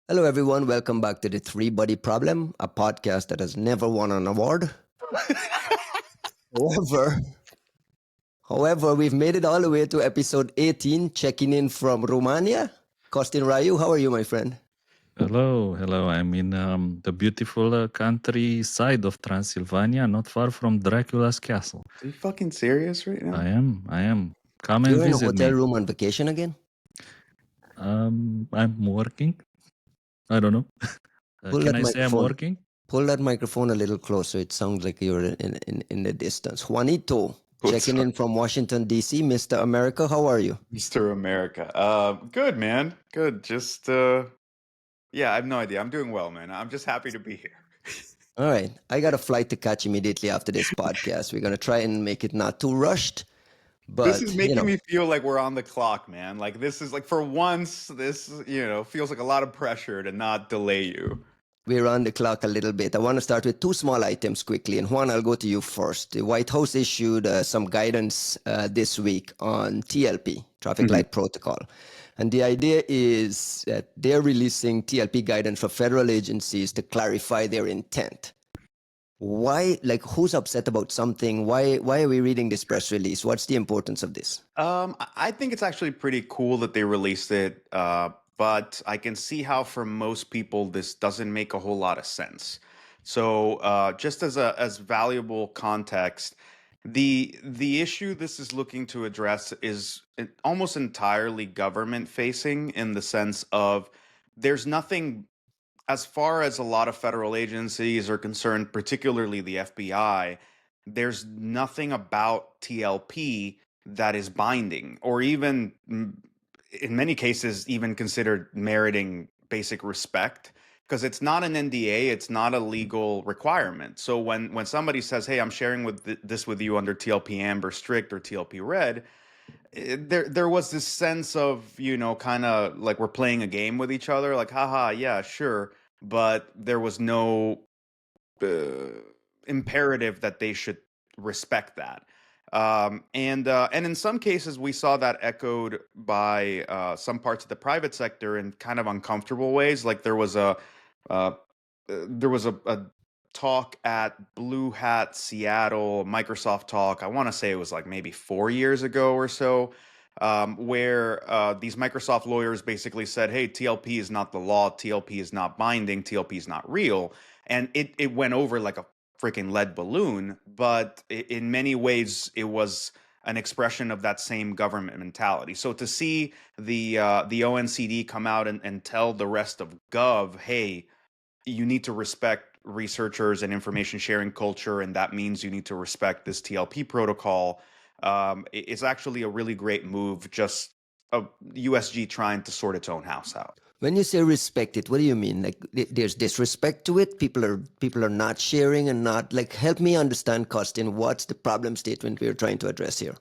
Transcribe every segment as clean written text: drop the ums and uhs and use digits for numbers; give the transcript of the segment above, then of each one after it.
Hello, everyone. Welcome back to the Three Body Problem, a podcast that has never won an award. However, we've made it all the way to episode 18, checking in from Romania. Costin, Raiu, how are you, my friend? Hello. I'm in the beautiful countryside of Transylvania, not far from Dracula's castle. Are you fucking serious right now? I am. Come and You're in a visit hotel me. room on vacation again? I'm working. I don't know. Can I say I'm working? Pull that microphone a little closer. It sounds like you're in the distance. Juanito, What's checking up? in from Washington, D.C. Mr. America, how are you? Mr. America. Good, man. Good. Just, yeah, I have no idea. I'm doing well, man. I'm just happy to be here. All right. I got a flight to catch immediately after this podcast. We're going to try and make it not too rushed. But, This is making me feel like we're on the clock, man. Like, this is like, for once, this, feels like a lot of pressure to not delay you. we're on the clock a little bit. I want to start with two small items quickly. And Juan, I'll go to you first. The White House issued some guidance this week on TLP, Traffic Light Protocol. And the idea is that they're releasing TLP guidance for federal agencies to clarify their intent. Why, like, who's upset about something? Why are we reading this press release? What's the importance of this? I think it's actually pretty cool that they released it, but I can see how for most people this doesn't make a whole lot of sense. So, just as valuable context, the issue this is looking to address is almost entirely government facing in the sense of there's nothing as far as a lot of federal agencies are concerned, particularly the FBI, there's nothing about TLP that is binding or even in many cases even considered meriting basic respect because it's not an NDA, it's not a legal requirement. So when somebody says, "Hey, I'm sharing this with you under TLP Amber Strict or TLP Red," there was this sense of, kind of like we're playing a game with each other, like, haha, yeah, sure, but there was no imperative that they should respect that. And in some cases, we saw that echoed by some parts of the private sector in kind of uncomfortable ways. Like uh, there was a talk at Blue Hat Seattle, Microsoft talk. I want to say it was like maybe 4 years ago or so, where these Microsoft lawyers basically said, "Hey, TLP is not the law. TLP is not binding. TLP is not real." And it went over like a freaking lead balloon. But in many ways, it was an expression of that same government mentality. So to see the ONCD come out and tell the rest of Gov, "Hey, you need to respect researchers and information sharing culture, and that means you need to respect this TLP protocol." It's actually a really great move, just of USG trying to sort its own house out. When you say respect it, what do you mean? Like there's disrespect to it? People are not sharing and not like help me understand, Costin, what's the problem statement we're trying to address here?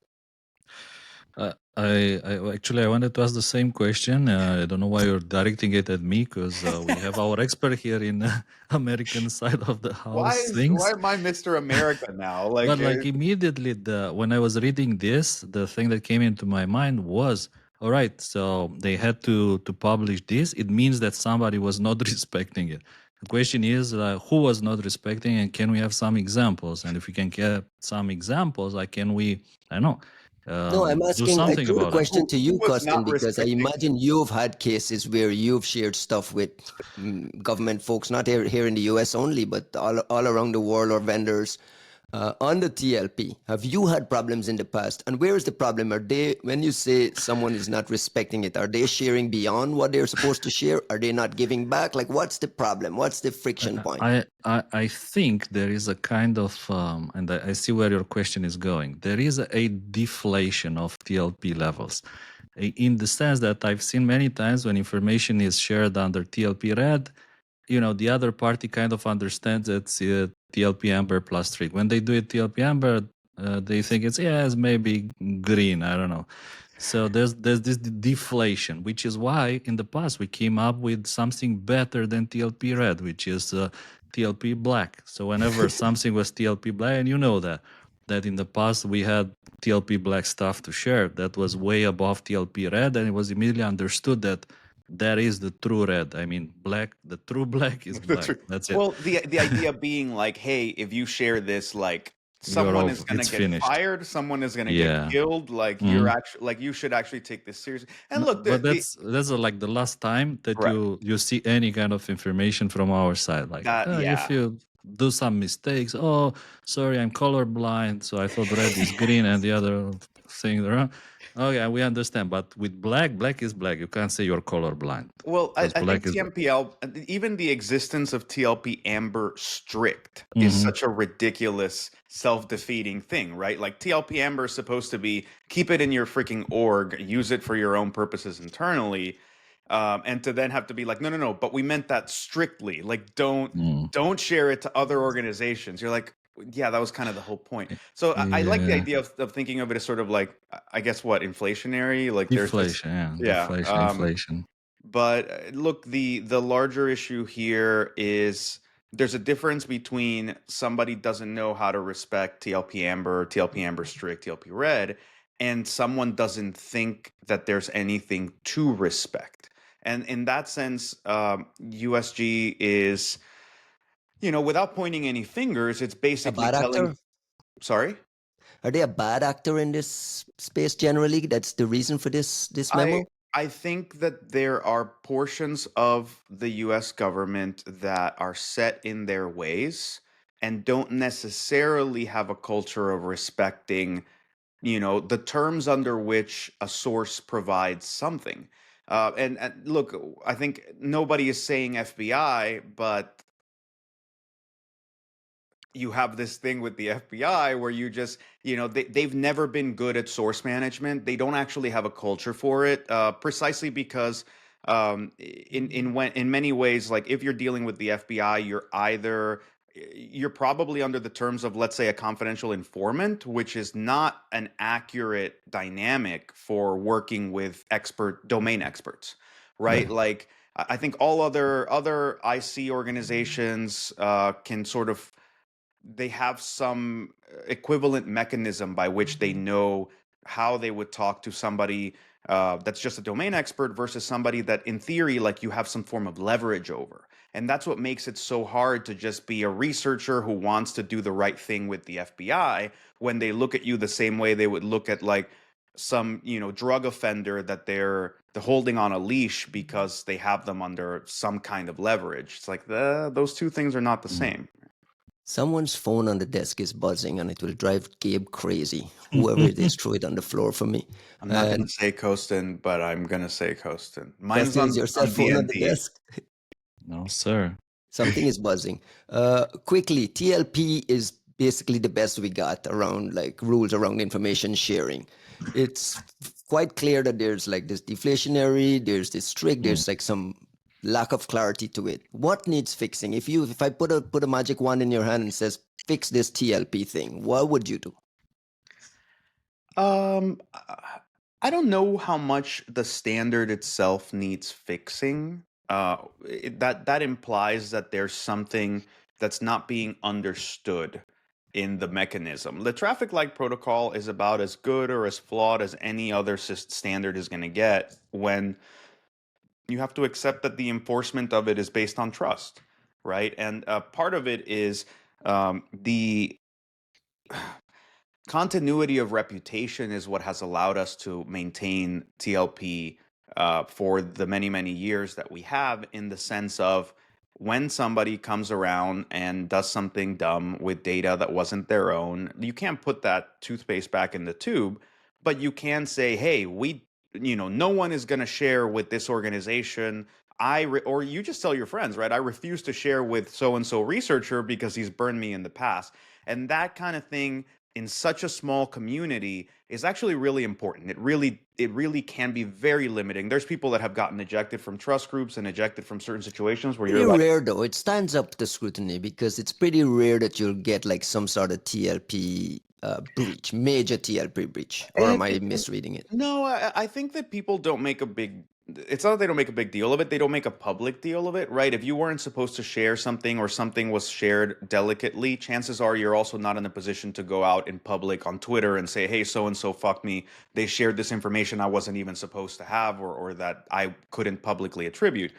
I wanted to ask the same question. I don't know why you're directing it at me because we have our expert here in the American side of the house Why things. am I Mr. America now? But like immediately when I was reading this, the thing that came into my mind was, all right, so they had to publish this. It means that somebody was not respecting it. The question is, who was not respecting, and can we have some examples? And if we can get some examples, like can we, I don't know, No, I'm do asking. I something threw the about it? question to you, Who was Costin, not because I respecting? imagine you've had cases where you've shared stuff with government folks, not here in the US only, but all around the world, or vendors on the TLP. Have you had problems in the past? And where is the problem? Are they, when you say someone is not respecting it, are they sharing beyond what they're supposed to share? Are they not giving back? Like, what's the problem? What's the friction point? I think there is a kind of, and I see where your question is going. There is a deflation of TLP levels, in the sense that I've seen many times when information is shared under TLP Red, the other party kind of understands it's TLP Amber plus strict. When they do it TLP Amber, they think it's maybe green. I don't know. So there's this deflation, which is why in the past we came up with something better than TLP Red, which is TLP Black. So whenever something was TLP Black, and that in the past we had TLP Black stuff to share that was way above TLP Red, and it was immediately understood that that is the true red. I mean, black. The true black is black. That's it. Well, the idea being like, hey, if you share this, like You're someone is over. gonna It's get finished. fired, someone is gonna get Yeah. killed. Like you're actually like you should actually take this seriously. And No, look, but that's like the last time that Right. you see any kind of information from our side. Like if you do some mistakes, oh, sorry, I'm colorblind, so I thought red is green and the other thing around. Oh yeah, we understand. But with black is black. You can't say you're colorblind. Well, I Because think black is black. TMPL, even the existence of TLP Amber strict is such a ridiculous, self-defeating thing, right? Like TLP Amber is supposed to be keep it in your freaking org, use it for your own purposes internally, and to then have to be like, no, but we meant that strictly. Like, don't share it to other organizations. You're like, yeah, that was kind of the whole point. So I like the idea of thinking of it as sort of like, I guess what, inflationary? Like there's this, Deflation, yeah. Inflation. But look, the larger issue here is there's a difference between somebody doesn't know how to respect TLP Amber, TLP Amber Strict, TLP Red, and someone doesn't think that there's anything to respect. And in that sense, USG is, without pointing any fingers, it's A basically bad telling. actor? Sorry? Are they a bad actor in this space generally? That's the reason for this memo? I think that there are portions of the US government that are set in their ways and don't necessarily have a culture of respecting, the terms under which a source provides something. And look, I think nobody is saying FBI, but you have this thing with the FBI where you just, they've never been good at source management. They don't actually have a culture for it, precisely because in many ways, like if you're dealing with the FBI, you're probably under the terms of, let's say, a confidential informant, which is not an accurate dynamic for working with domain experts, right? Like I think all other IC organizations can sort of, they have some equivalent mechanism by which they know how they would talk to somebody that's just a domain expert versus somebody that in theory, like, you have some form of leverage over. And that's what makes it so hard to just be a researcher who wants to do the right thing with the FBI when they look at you the same way they would look at like some drug offender that they're holding on a leash because they have them under some kind of leverage. It's like those two things are not the same. Someone's phone on the desk is buzzing and it will drive Gabe crazy. Whoever it is, throw it on the floor for me. I'm not going to say Costin, but I'm going to say Costin. Mine's Costin, on, is your cell phone on the D&D. desk? No, sir. Something is buzzing. Quickly, TLP is basically the best we got around like rules around information sharing. It's quite clear that there's like this deflationary, there's this strict, there's like some lack of clarity to it. What needs fixing? If I put a magic wand in your hand and says fix this TLP thing, what would you do? I don't know how much the standard itself needs fixing. That implies that there's something that's not being understood in the mechanism. The traffic light protocol is about as good or as flawed as any other standard is going to get when you have to accept that the enforcement of it is based on trust, right? And part of it is the continuity of reputation is what has allowed us to maintain TLP for the many, many years that we have, in the sense of when somebody comes around and does something dumb with data that wasn't their own, you can't put that toothpaste back in the tube, but you can say, hey, no one is going to share with this organization. Or you just tell your friends, right? I refuse to share with so-and-so researcher because he's burned me in the past. And that kind of thing in such a small community is actually really important. It really can be very limiting. There's people that have gotten ejected from trust groups and ejected from certain situations where you're like, rare though. It stands up to scrutiny because it's pretty rare that you'll get like some sort of TLP breach, major TLP breach. Or am I misreading it? No, I think that people don't make a big it's not that they don't make a big deal of it, they don't make a public deal of it, right? If you weren't supposed to share something or something was shared delicately, chances are you're also not in a position to go out in public on Twitter and say, hey, so and so fucked me. They shared this information I wasn't even supposed to have, or that I couldn't publicly attribute.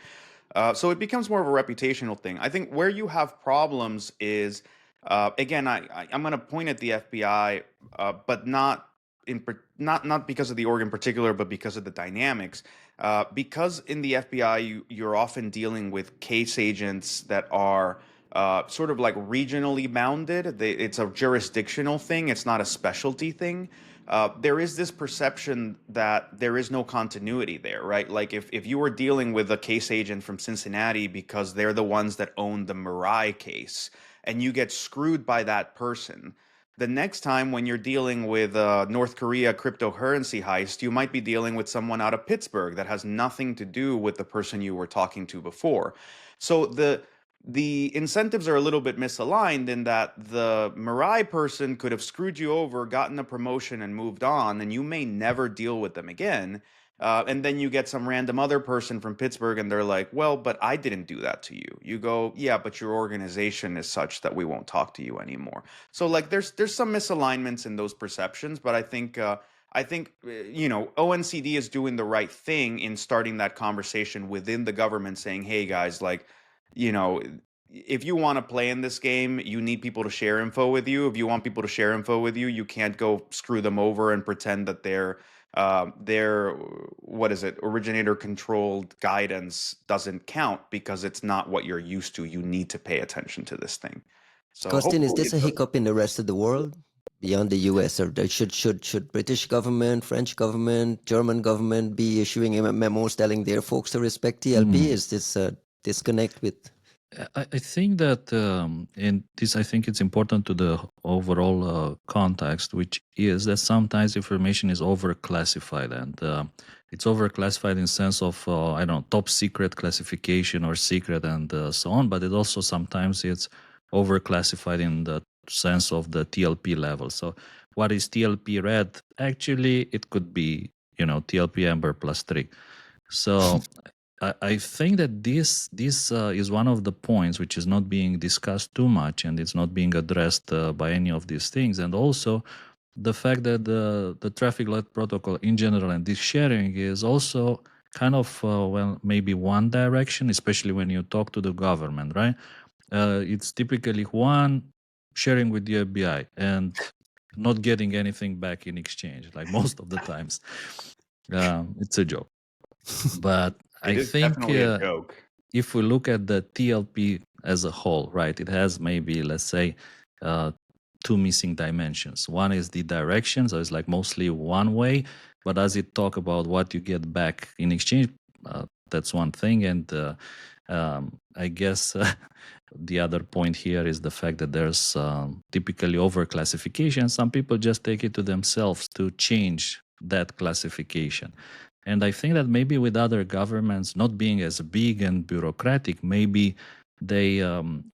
So it becomes more of a reputational thing. I think where you have problems is, again, I'm going to point at the FBI, but not because of the org in particular, but because of the dynamics. Because in the FBI, you're often dealing with case agents that are sort of like regionally bounded. It's a jurisdictional thing. It's not a specialty thing. There is this perception that there is no continuity there, right? Like if you were dealing with a case agent from Cincinnati because they're the ones that own the Mirai case, and you get screwed by that person, the next time when you're dealing with North Korea cryptocurrency heist, you might be dealing with someone out of Pittsburgh that has nothing to do with the person you were talking to before. So the incentives are a little bit misaligned in that the Mirai person could have screwed you over, gotten a promotion, and moved on, and you may never deal with them again. And then you get some random other person from Pittsburgh, and they're like, well, but I didn't do that to you. You go, yeah, but your organization is such that we won't talk to you anymore. So like there's some misalignments in those perceptions, but I think ONCD is doing the right thing in starting that conversation within the government, saying, hey guys, like, if you want to play in this game, you need people to share info with you. If you want people to share info with you, you can't go screw them over and pretend that their originator controlled guidance doesn't count, because it's not what you're used to. You need to pay attention to this thing. So Costin, is hopefully this a hiccup in the rest of the world beyond the US, or should British government, French government, German government be issuing memos telling their folks to respect TLP? Is this a disconnect with? I think that I think it's important to the overall context, which is that sometimes information is overclassified, and it's overclassified in sense of I don't know, top secret classification or secret and so on. But it also sometimes it's overclassified in the sense of the TLP level. So what is TLP red? Actually, it could be TLP amber +3. So. I think that this is one of the points which is not being discussed too much, and it's not being addressed by any of these things. And also the fact that the traffic light protocol in general and this sharing is also kind of, maybe one direction, especially when you talk to the government, right? It's typically Juan sharing with the FBI and not getting anything back in exchange, like most of the times. It's a joke. But I think definitely a joke. If we look at the TLP as a whole, right, it has maybe, let's say, two missing dimensions. One is the direction, so it's like mostly one way, but as it talk about what you get back in exchange, that's one thing. And I guess the other point here is the fact that there's typically overclassification. Some people just take it to themselves to change that classification. And I think that maybe with other governments not being as big and bureaucratic, maybe they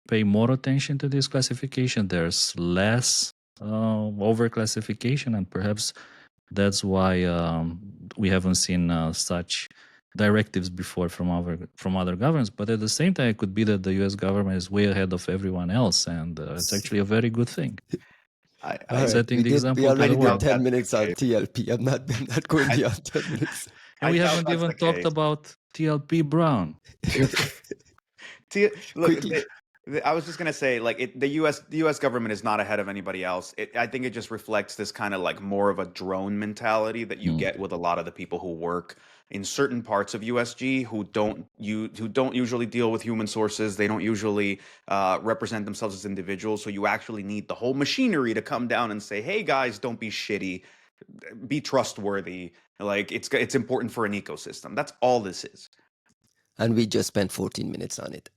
pay more attention to this classification. There's less overclassification, and perhaps that's why we haven't seen such directives before from other governments. But at the same time, it could be that the U.S. government is way ahead of everyone else, and it's actually a very good thing. Setting the example. We already to the did 10 minutes on TLP. I'm not going beyond 10 minutes. And we haven't even talked about TLP Brown. Look, I was just gonna say, like, the U.S. government is not ahead of anybody else. I think it just reflects this kind of like more of a drone mentality that you get with a lot of the people who work in certain parts of USG who don't usually deal with human sources. They don't usually represent themselves as individuals. So you actually need the whole machinery to come down and say, "Hey guys, don't be shitty, be trustworthy." Like it's important for an ecosystem. That's all this is. And we just spent 14 minutes on it.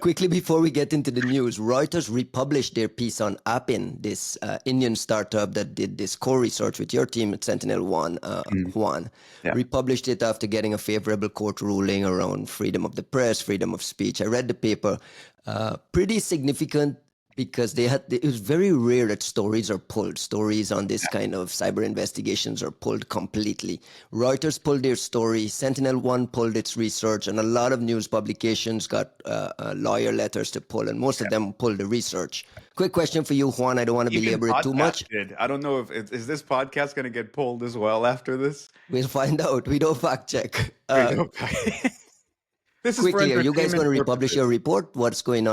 Quickly before we get into the news, Reuters republished their piece on Appin, this Indian startup that did this core research with your team at Sentinel One, Juan. Yeah. Republished it after getting a favorable court ruling around freedom of the press, freedom of speech. I read the paper. Pretty significant because it was very rare that stories are pulled. Stories on this kind of cyber investigations are pulled completely. Reuters pulled their story, Sentinel One pulled its research, and a lot of news publications got lawyer letters to pull, and most of them pulled the research. Quick question for you, Juan. I don't want to Even belabor it too much. podcasted. I don't know if is this podcast going to get pulled as well after this. We'll find out. We don't fact check. Wait, okay. This is for Quickly, are you guys going to entertainment republish your purposes. report? What's going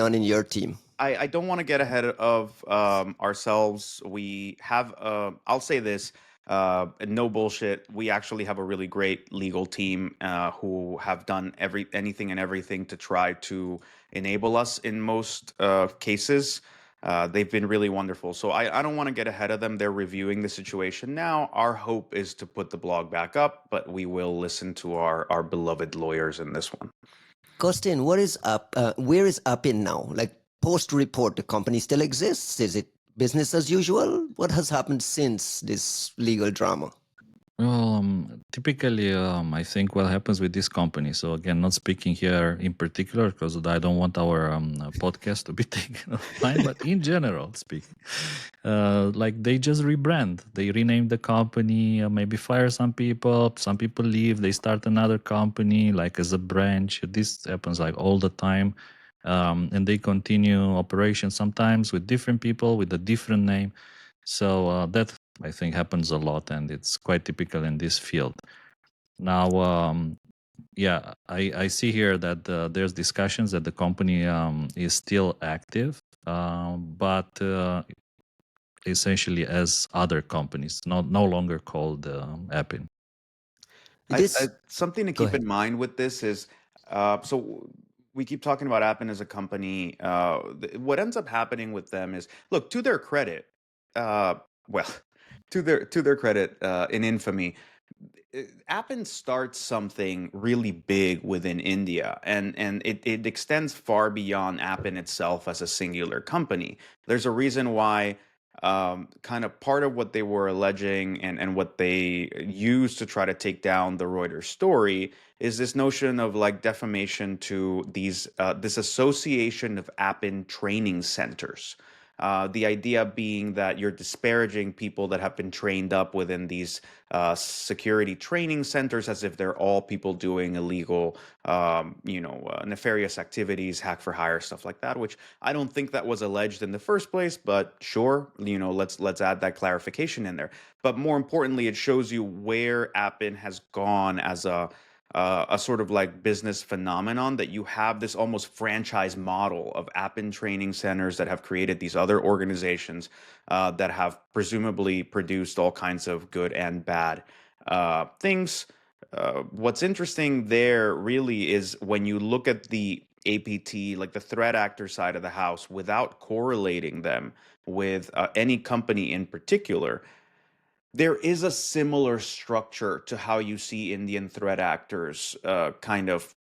on in your team? I don't want to get ahead of ourselves. We have, I'll say this, no bullshit. We actually have a really great legal team who have done anything and everything to try to enable us in most cases. They've been really wonderful. So I don't want to get ahead of them. They're reviewing the situation now. Our hope is to put the blog back up, but we will listen to our beloved lawyers in this one. Costin, what is up? Where is Appin now? Like post-report, the company still exists? Is it business as usual? What has happened since this legal drama? Well, typically, I think what happens with this company. So again, not speaking here in particular because I don't want our podcast to be taken offline. But in general speaking, like they just rebrand, they rename the company, maybe fire some people leave, they start another company like as a branch. This happens like all the time, and they continue operations sometimes with different people with a different name. So that I think happens a lot, and it's quite typical in this field. Now, yeah, I see here that there's discussions that the company is still active, but essentially as other companies, no longer called Appin. Something to keep in mind with this is, so we keep talking about Appin as a company. What ends up happening with them is, look, to their credit, well, to their credit, in infamy, Appin starts something really big within India, and it extends far beyond Appin itself as a singular company. There's a reason why kind of part of what they were alleging and what they used to try to take down the Reuters story is this notion of like defamation to these this association of Appin training centers. The idea being that you're disparaging people that have been trained up within these security training centers as if they're all people doing illegal, nefarious activities, hack for hire, stuff like that, which I don't think that was alleged in the first place, but sure, let's add that clarification in there. But more importantly, it shows you where Appin has gone as a sort of like business phenomenon, that you have this almost franchise model of Appin training centers that have created these other organizations that have presumably produced all kinds of good and bad things. What's interesting there really is when you look at the APT, like the threat actor side of the house, without correlating them with any company in particular, there is a similar structure to how you see Indian threat actors kind of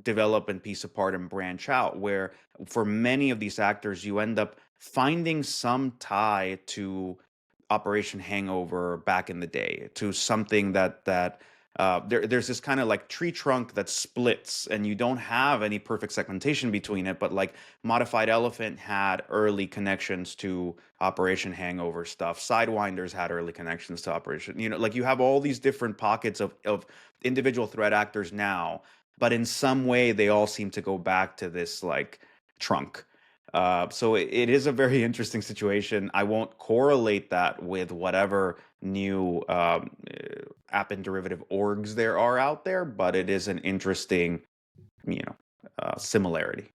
develop and piece apart and branch out, where for many of these actors, you end up finding some tie to Operation Hangover back in the day, to something that there's this kind of like tree trunk that splits, and you don't have any perfect segmentation between it. But like Modified Elephant had early connections to Operation Hangover stuff. Sidewinders had early connections to Operation. Like you have all these different pockets of individual threat actors now, but in some way they all seem to go back to this like trunk. So it is a very interesting situation. I won't correlate that with whatever new Appin derivative orgs there are out there, but it is an interesting, similarity.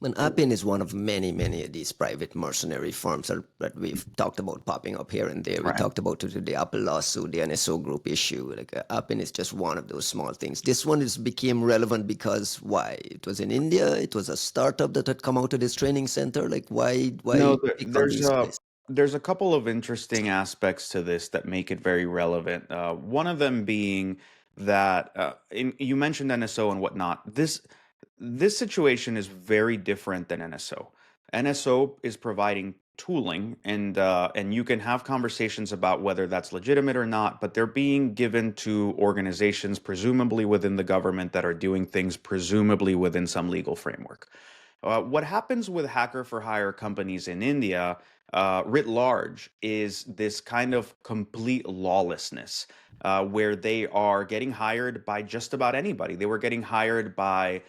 And Appin is one of many of these private mercenary firms that we've talked about popping up here and there. We talked about the Apple lawsuit, the NSO group issue. Like Appin is just one of those small things. This one became relevant because why? It was in India. It was a startup that had come out of this training center. Like why? No, there's a couple of interesting aspects to this that make it very relevant. One of them being that you mentioned NSO and whatnot. This situation is very different than NSO. NSO is providing tooling, and you can have conversations about whether that's legitimate or not, but they're being given to organizations presumably within the government that are doing things presumably within some legal framework. What happens with hacker for hire companies in India, writ large, is this kind of complete lawlessness, where they are getting hired by just about anybody. They were getting hired by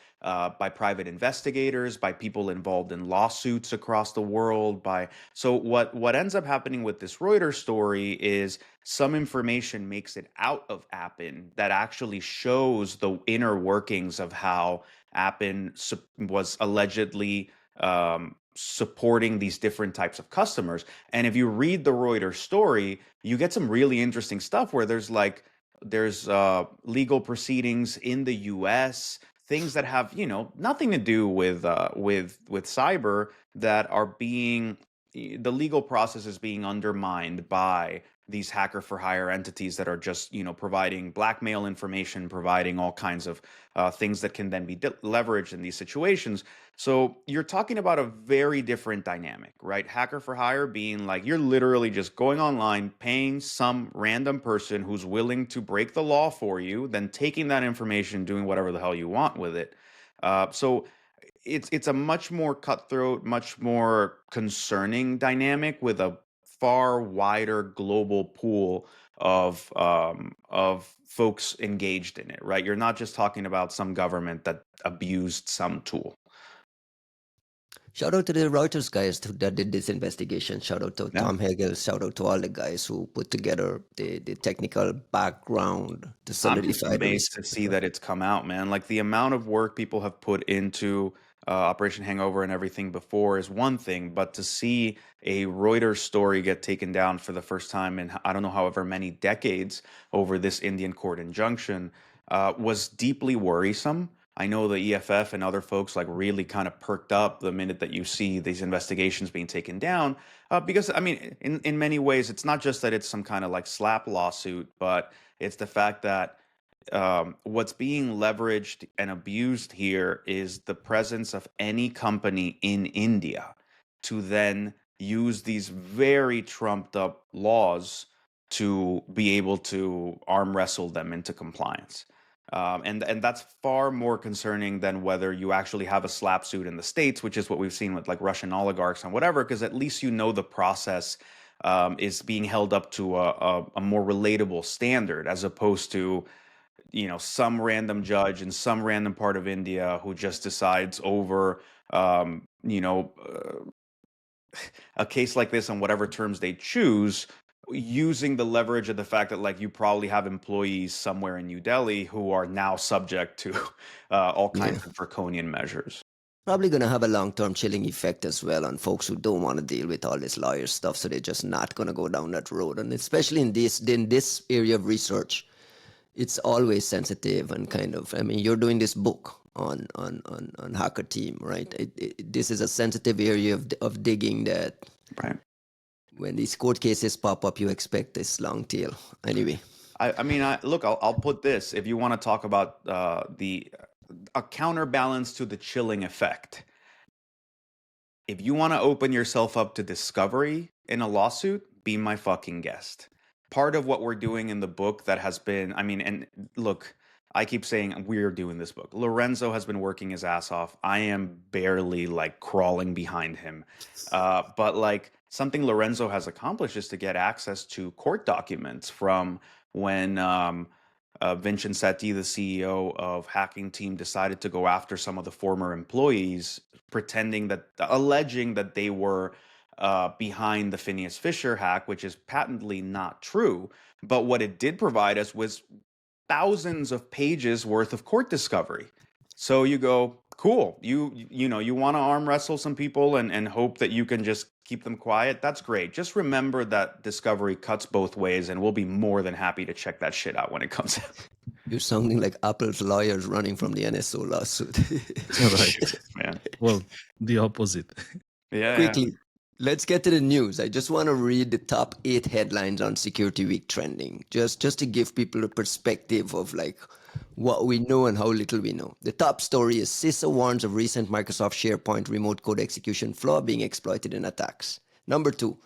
private investigators, by people involved in lawsuits across the world. So what ends up happening with this Reuters story is some information makes it out of Appin that actually shows the inner workings of how Appin was allegedly supporting these different types of customers. And if you read the Reuters story, you get some really interesting stuff where there's legal proceedings in the U.S., things that have nothing to do with cyber, that are being the legal process is being undermined by these hacker for hire entities that are just providing blackmail information, providing all kinds of things that can then be leveraged in these situations. So you're talking about a very different dynamic, right? Hacker for hire being like you're literally just going online, paying some random person who's willing to break the law for you, then taking that information, doing whatever the hell you want with it. So it's a much more cutthroat, much more concerning dynamic with a far wider global pool of folks engaged in it, right? You're not just talking about some government that abused some tool. Shout out to the Reuters guys that did this investigation. Shout out to Tom Hegel. Shout out to all the guys who put together the technical background to solidify I'm amazed to see that it's come out, man. Like the amount of work people have put into Operation Hangover and everything before is one thing, but to see a Reuters story get taken down for the first time in I don't know however many decades over this Indian court injunction was deeply worrisome. I know the EFF and other folks like really kind of perked up the minute that you see these investigations being taken down, because I mean, in many ways, it's not just that it's some kind of like slap lawsuit, but it's the fact that what's being leveraged and abused here is the presence of any company in India to then use these very trumped up laws to be able to arm wrestle them into compliance. And that's far more concerning than whether you actually have a slap suit in the States, which is what we've seen with like Russian oligarchs and whatever, because at least the process is being held up to a more relatable standard, as opposed to some random judge in some random part of India who just decides over a case like this on whatever terms they choose, using the leverage of the fact that like you probably have employees somewhere in New Delhi who are now subject to all kinds of draconian measures. Probably going to have a long-term chilling effect as well on folks who don't want to deal with all this lawyer stuff, so they're just not going to go down that road. And especially in this area of research, it's always sensitive and kind of, I mean, you're doing this book on hacker team, right? This is a sensitive area of digging that. Right. When these court cases pop up, you expect this long tail. Anyway, look, I'll put this. If you want to talk about a counterbalance to the chilling effect, if you want to open yourself up to discovery in a lawsuit, be my fucking guest. Part of what we're doing in the book that has been, and look, I keep saying we're doing this book. Lorenzo has been working his ass off. I am barely like crawling behind him. But like something Lorenzo has accomplished is to get access to court documents from when Vincent Sethi, the CEO of Hacking Team, decided to go after some of the former employees, alleging that they were behind the Phineas Fisher hack, which is patently not true. But what it did provide us was thousands of pages worth of court discovery. So you go, cool, you want to arm wrestle some people and hope that you can just keep them quiet. That's great. Just remember that discovery cuts both ways, and we'll be more than happy to check that shit out when it comes out. You're sounding like Apple's lawyers running from the NSO lawsuit. Right, man. Well, the opposite. Yeah. Quickly, let's get to the news. I just want to read the top 8 headlines on SecurityWeek trending, just to give people a perspective of like what we know and how little we know. The top story is CISA warns of recent Microsoft SharePoint remote code execution flaw being exploited in attacks. Number 2,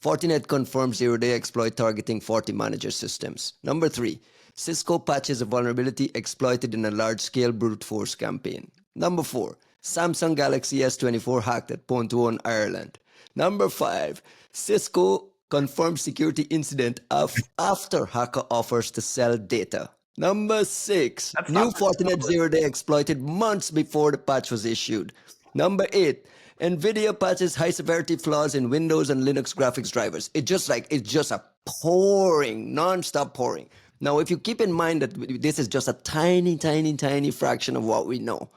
Fortinet confirms zero-day exploit targeting FortiManager systems. Number 3, Cisco patches a vulnerability exploited in a large-scale brute force campaign. Number 4, Samsung Galaxy S24 hacked at Pontoon, Ireland. Number 5, Cisco confirmed security incident after hacker offers to sell data. Number 6, That's new not the Fortinet number. zero-day exploited months before the patch was issued. Number 8, NVIDIA patches high-severity flaws in Windows and Linux graphics drivers. It's just a pouring, non-stop pouring. Now, if you keep in mind that this is just a tiny, tiny, tiny fraction of what we know,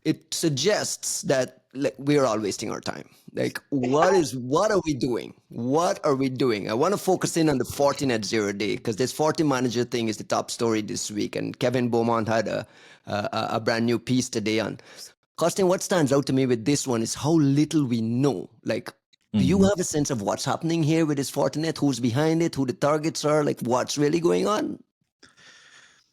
it suggests that we're all wasting our time. Like, what are we doing? What are we doing? I want to focus in on the Fortinet zero day because this Forti manager thing is the top story this week. And Kevin Beaumont had a brand new piece today on. Costin, what stands out to me with this one is how little we know. Like, do you have a sense of what's happening here with this Fortinet? Who's behind it? Who the targets are? Like, what's really going on?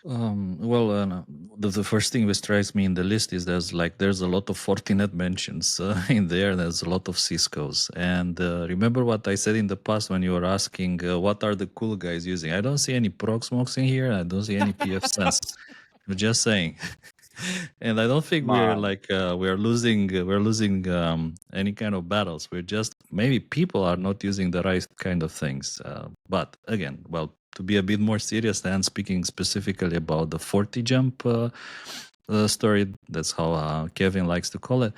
The first thing that strikes me in the list is there's a lot of Fortinet mentions in there. There's a lot of Cisco's. And remember what I said in the past when you were asking what are the cool guys using? I don't see any Proxmox in here. I don't see any pfSense. I'm just saying. And I don't think we're losing any kind of battles. We're just, maybe people are not using the right kind of things. But again, well, to be a bit more serious and speaking specifically about the FortiJump story, that's how Kevin likes to call it.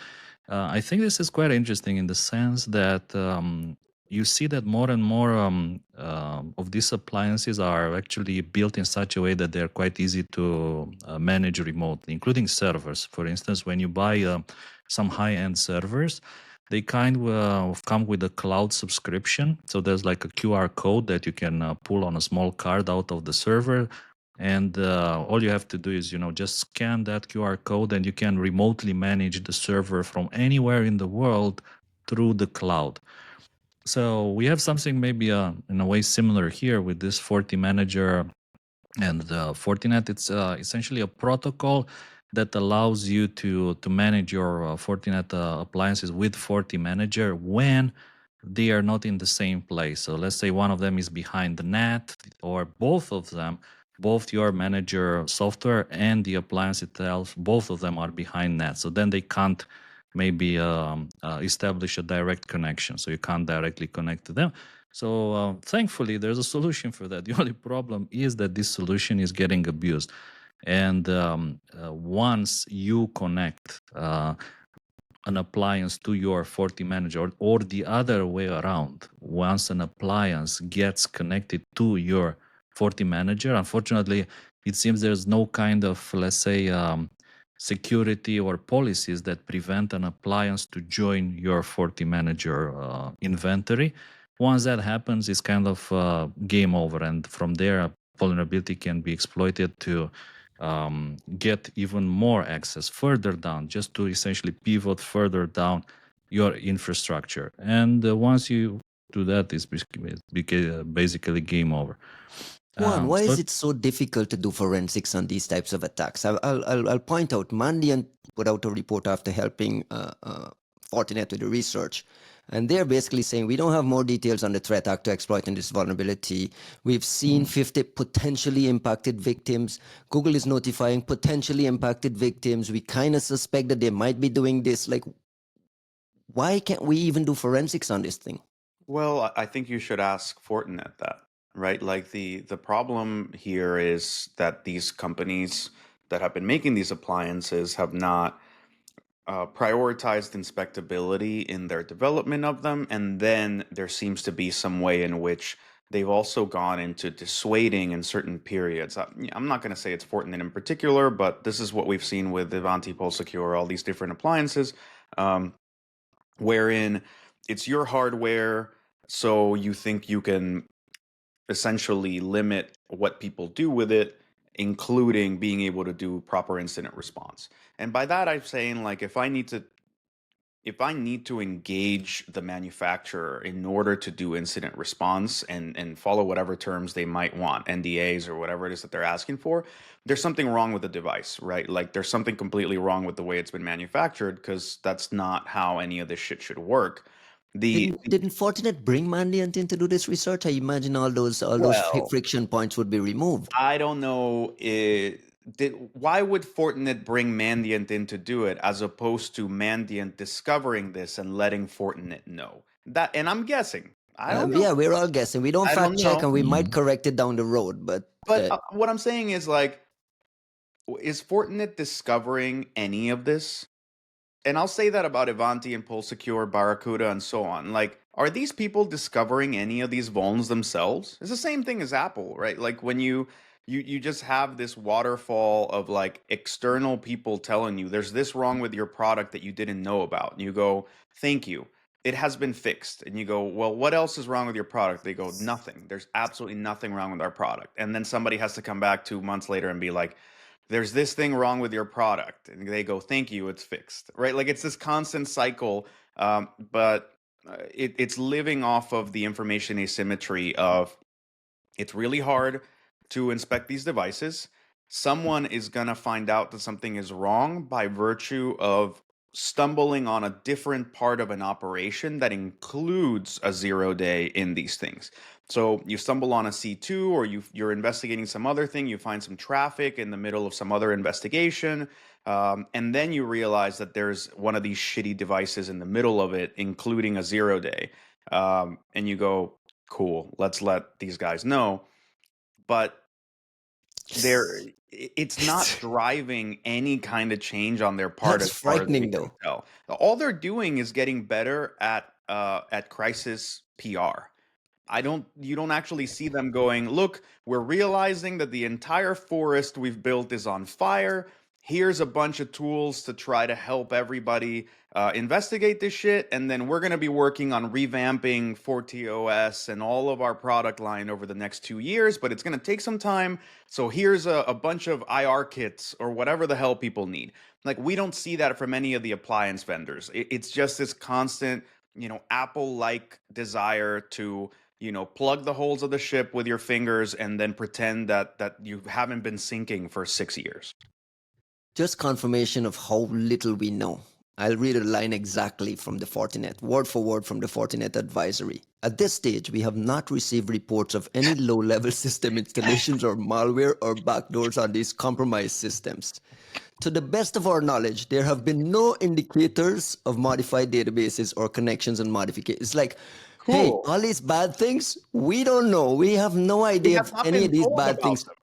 I think this is quite interesting in the sense that you see that more and more of these appliances are actually built in such a way that they're quite easy to manage remotely, including servers. For instance, when you buy some high-end servers, they kind of come with a cloud subscription. So there's like a QR code that you can pull on a small card out of the server. And all you have to do is, just scan that QR code and you can remotely manage the server from anywhere in the world through the cloud. So we have something maybe in a way similar here with this Forti Manager and Fortinet. It's essentially a protocol that allows you to manage your Fortinet appliances with Forti Manager when they are not in the same place. So let's say one of them is behind the NAT, or both of them, both your manager software and the appliance itself, both of them are behind NAT. So then they can't maybe establish a direct connection. So you can't directly connect to them. So thankfully, there's a solution for that. The only problem is that this solution is getting abused. And once you connect an appliance to your Forti Manager, or the other way around, once an appliance gets connected to your Forti Manager, unfortunately, it seems there's no kind of, let's say, security or policies that prevent an appliance to join your Forti Manager inventory. Once that happens, it's kind of game over, and from there, vulnerability can be exploited to get even more access further down, just to essentially pivot further down your infrastructure. And once you do that, it's basically game over. Juan, why is it so difficult to do forensics on these types of attacks? I'll point out, Mandiant put out a report after helping Fortinet with the research. And they're basically saying we don't have more details on the threat actor exploiting this vulnerability. We've seen 50 potentially impacted victims. Google is notifying potentially impacted victims. We kind of suspect that they might be doing this. Like, why can't we even do forensics on this thing? Well, I think you should ask Fortinet that, right? Like the problem here is that these companies that have been making these appliances have not prioritized inspectability in their development of them, and then there seems to be some way in which they've also gone into dissuading in certain periods. I'm not going to say it's Fortinet in particular, but this is what we've seen with Ivanti, Secure, all these different appliances, wherein it's your hardware, so you think you can essentially limit what people do with it, including being able to do proper incident response. And by that, I'm saying, like, if I need to engage the manufacturer in order to do incident response and follow whatever terms they might want, NDAs or whatever it is that they're asking for, there's something wrong with the device, right? Like, there's something completely wrong with the way it's been manufactured, because that's not how any of this shit should work. Didn't Fortinet bring Mandiant in to do this research? I imagine all those friction points would be removed. I don't know why would Fortinet bring Mandiant in to do it as opposed to Mandiant discovering this and letting Fortinet know? And I'm guessing. I don't know. Yeah, we're all guessing. We don't I fact don't check, know. and we might correct it down the road. But But what I'm saying is, like, is Fortinet discovering any of this? And I'll say that about Ivanti and PulseSecure, Barracuda, and so on. Like, are these people discovering any of these vulns themselves? It's the same thing as Apple, right? Like when you just have this waterfall of like external people telling you there's this wrong with your product that you didn't know about. And you go, thank you. It has been fixed. And you go, well, what else is wrong with your product? They go, nothing. There's absolutely nothing wrong with our product. And then somebody has to come back 2 months later and be like, there's this thing wrong with your product, and they go, thank you, it's fixed, right? Like it's this constant cycle, but it's living off of the information asymmetry of it's really hard to inspect these devices. Someone is going to find out that something is wrong by virtue of stumbling on a different part of an operation that includes a 0-day in these things. So you stumble on a C2, or you're investigating some other thing, you find some traffic in the middle of some other investigation, and then you realize that there's one of these shitty devices in the middle of it, including a 0-day. And you go, cool, let's let these guys know. But it's not driving any kind of change on their part. That's as far as we frightening, can though. tell. All they're doing is getting better at crisis PR. You don't actually see them going, look, we're realizing that the entire forest we've built is on fire. Here's a bunch of tools to try to help everybody investigate this shit. And then we're going to be working on revamping FortiOS and all of our product line over the next 2 years, but it's going to take some time. So here's a bunch of IR kits or whatever the hell people need. Like, we don't see that from any of the appliance vendors. It's just this constant, Apple-like desire to plug the holes of the ship with your fingers and then pretend that you haven't been sinking for 6 years. Just confirmation of how little we know. I'll read a line exactly from the Fortinet, word for word from the Fortinet advisory. At this stage, we have not received reports of any low-level system installations or malware or backdoors on these compromised systems. To the best of our knowledge, there have been no indicators of modified databases or connections and modifications. It's like, hey, Cool. all these bad things, we don't know. We have no idea have if not any been of these told bad about things. them.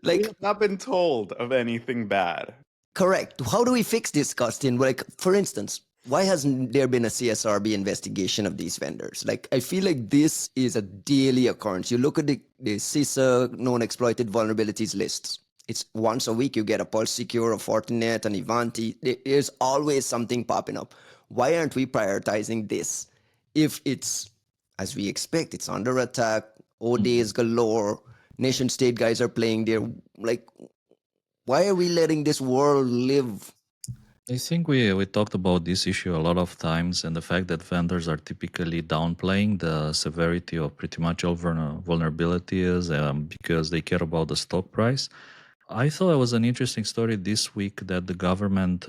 We Like, have not been told of anything bad. correct. How do we fix this, Costin? Like, for instance, why hasn't there been a CSRB investigation of these vendors? Like, I feel like this is a daily occurrence. You look at the CISA known exploited vulnerabilities lists. It's once a week you get a PulseSecure, a Fortinet, an Ivanti. There's always something popping up. Why aren't we prioritizing this? If it's, as we expect, it's under attack, ODs galore, nation state guys are playing there. Like, why are we letting this world live? I think we talked about this issue a lot of times, and the fact that vendors are typically downplaying the severity of pretty much all vulnerabilities because they care about the stock price. I thought it was an interesting story this week that the government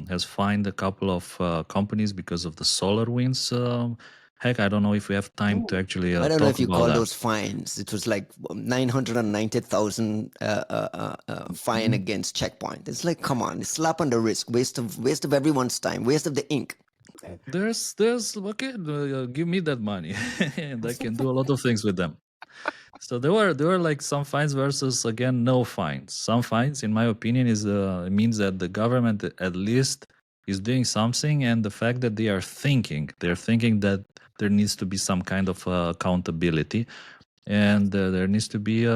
has fined a couple of companies because of the SolarWinds hack. I don't know if we have time to actually I don't know talk if you about call that. those fines. It was like 990,000 fine against Checkpoint. It's like, come on, slap on the wrist, waste of everyone's time, waste of the ink. There's okay, give me that money, and I can do a lot of things with them. So there were like some fines versus again no fines. Some fines, in my opinion, is means that the government at least is doing something, and the fact that they're thinking that there needs to be some kind of accountability, and there needs to be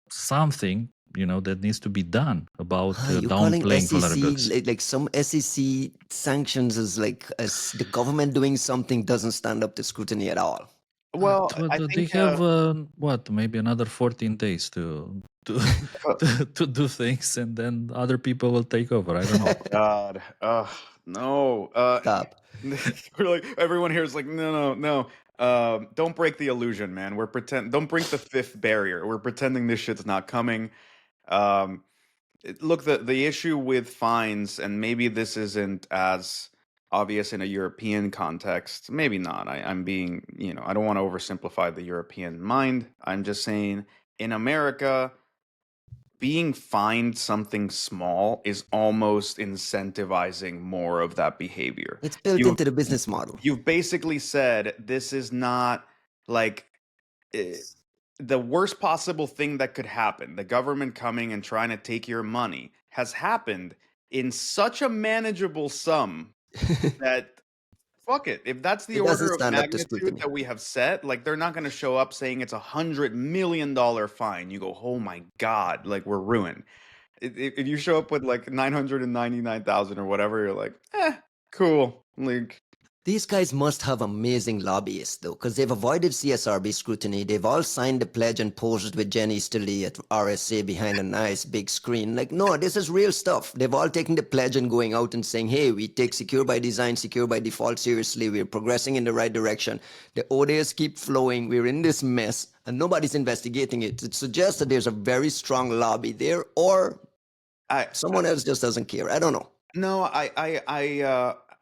something that needs to be done about You're calling downplaying SEC vulnerabilities. like some SEC sanctions is like as the government doing something doesn't stand up to scrutiny at all. Well, I They think have what, maybe another 14 days to to do things, and then other people will take over. I don't know. God, no. Stop. We're like, everyone here is like, no. Don't break the illusion, man. Don't break the fifth barrier. We're pretending this shit's not coming. Look, the issue with fines, and maybe this isn't as obvious in a European context. Maybe not. I'm being, I don't want to oversimplify the European mind. I'm just saying, in America, being fined something small is almost incentivizing more of that behavior. It's built You've into the business model. you've basically said this is not like eh, the worst possible thing that could happen. The government coming and trying to take your money has happened in such a manageable sum that fuck it. If that's the It doesn't order of stand up to magnitude scrutiny. that we have set, like they're not going to show up saying it's $100 million fine. You go, oh my god, like we're ruined. If you show up with like 999,000 or whatever, you're like, cool. Like, These guys must have amazing lobbyists, though, because they've avoided CSRB scrutiny. They've all signed the pledge and posed with Jenny Stilly at RSA behind a nice big screen. Like, no, this is real stuff. They've all taken the pledge and going out and saying, hey, we take secure by design, secure by default seriously. We're progressing in the right direction. The ODAs keep flowing. We're in this mess, and nobody's investigating it. It suggests that there's a very strong lobby there, or I, someone else just doesn't care. I don't know. no,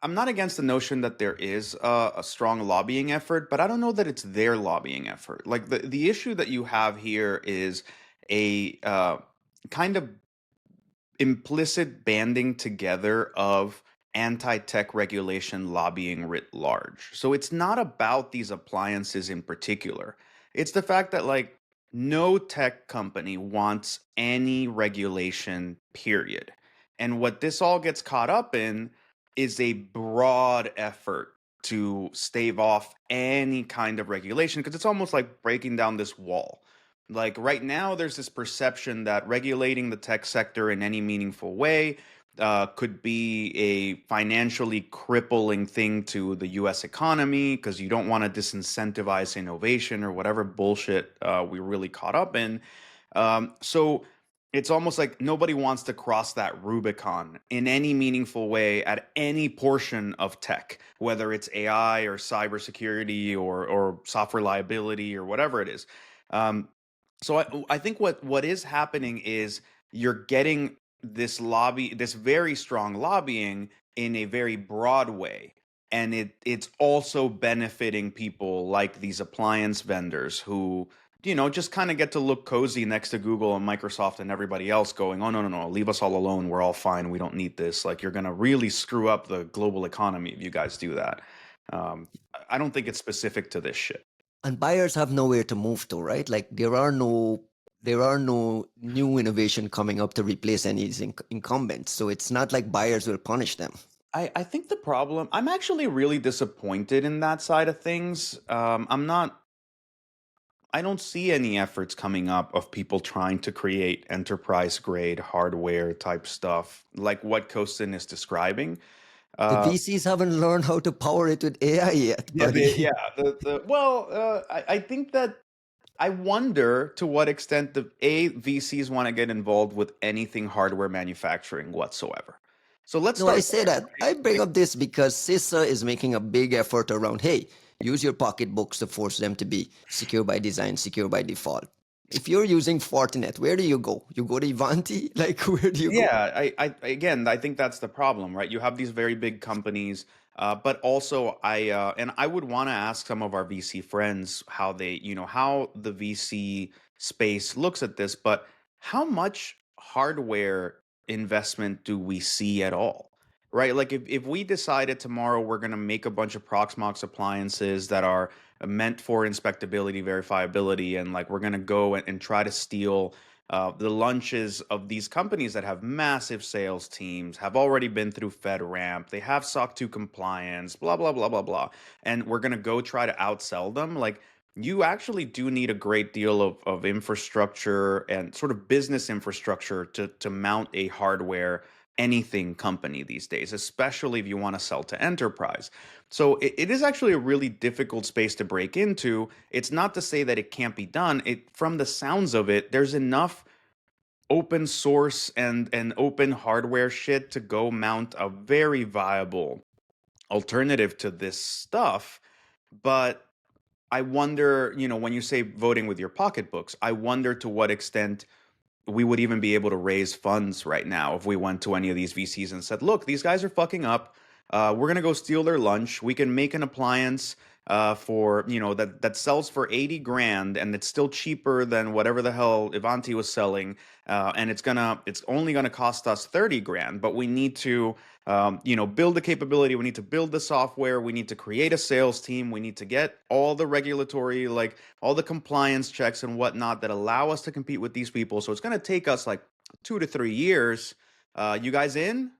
I'm not against the notion that there is a strong lobbying effort, but I don't know that it's their lobbying effort. Like the issue that you have here is a kind of implicit banding together of anti-tech regulation lobbying writ large. So it's not about these appliances in particular. It's the fact that like no tech company wants any regulation, period. And what this all gets caught up in is a broad effort to stave off any kind of regulation because it's almost like breaking down this wall. Like right now, there's this perception that regulating the tech sector in any meaningful way could be a financially crippling thing to the US economy because you don't want to disincentivize innovation or whatever bullshit we're really caught up in. So it's almost like nobody wants to cross that Rubicon in any meaningful way at any portion of tech, whether it's AI or cybersecurity or software liability or whatever it is. Um, so I think what is happening is you're getting this very strong lobbying in a very broad way, and it's also benefiting people like these appliance vendors who just kind of get to look cozy next to Google and Microsoft and everybody else going, oh no, leave us all alone, we're all fine, we don't need this. Like you're gonna really screw up the global economy if you guys do that. I don't think it's specific to this shit. And buyers have nowhere to move to, right? Like there are no new innovation coming up to replace any of these incumbents. So it's not like buyers will punish them. I think the problem, I'm actually really disappointed in that side of things. I don't see any efforts coming up of people trying to create enterprise grade hardware type stuff like what Costin is describing. The Uh, VCs haven't learned how to power it with AI yet, yeah, buddy. I think that I wonder to what extent the VCs want to get involved with anything hardware manufacturing whatsoever. So let's No, I start say there, that. right? I bring up this because CISA is making a big effort around, hey, use your pocketbooks to force them to be secure by design, secure by default. If you're using Fortinet, where do you go? You go to Ivanti? Like, where do you go? Yeah, I think that's the problem, right? You have these very big companies, but also and I would want to ask some of our VC friends how how the VC space looks at this, but how much hardware investment do we see at all? Right? Like if we decided tomorrow we're going to make a bunch of Proxmox appliances that are meant for inspectability, verifiability, and like we're going to go and try to steal the lunches of these companies that have massive sales teams, have already been through FedRAMP, they have SOC 2 compliance, blah, blah, blah, blah, blah. And we're going to go try to outsell them. Like, you actually do need a great deal of infrastructure and sort of business infrastructure to mount a hardware anything company these days, especially if you want to sell to enterprise. So it is actually a really difficult space to break into. It's not to say that it can't be done. From the sounds of it, there's enough open source and open hardware shit to go mount a very viable alternative to this stuff. But I wonder, when you say voting with your pocketbooks, I wonder to what extent we would even be able to raise funds right now if we went to any of these VCs and said, look, these guys are fucking up. We're going to go steal their lunch. We can make an appliance for that sells for 80 grand, and it's still cheaper than whatever the hell Antiy was selling, and it's only gonna cost us 30 grand, but we need to build the capability, we need to build the software, we need to create a sales team, we need to get all the regulatory, like all the compliance checks and whatnot that allow us to compete with these people. So it's gonna take us like 2 to 3 years. You guys in?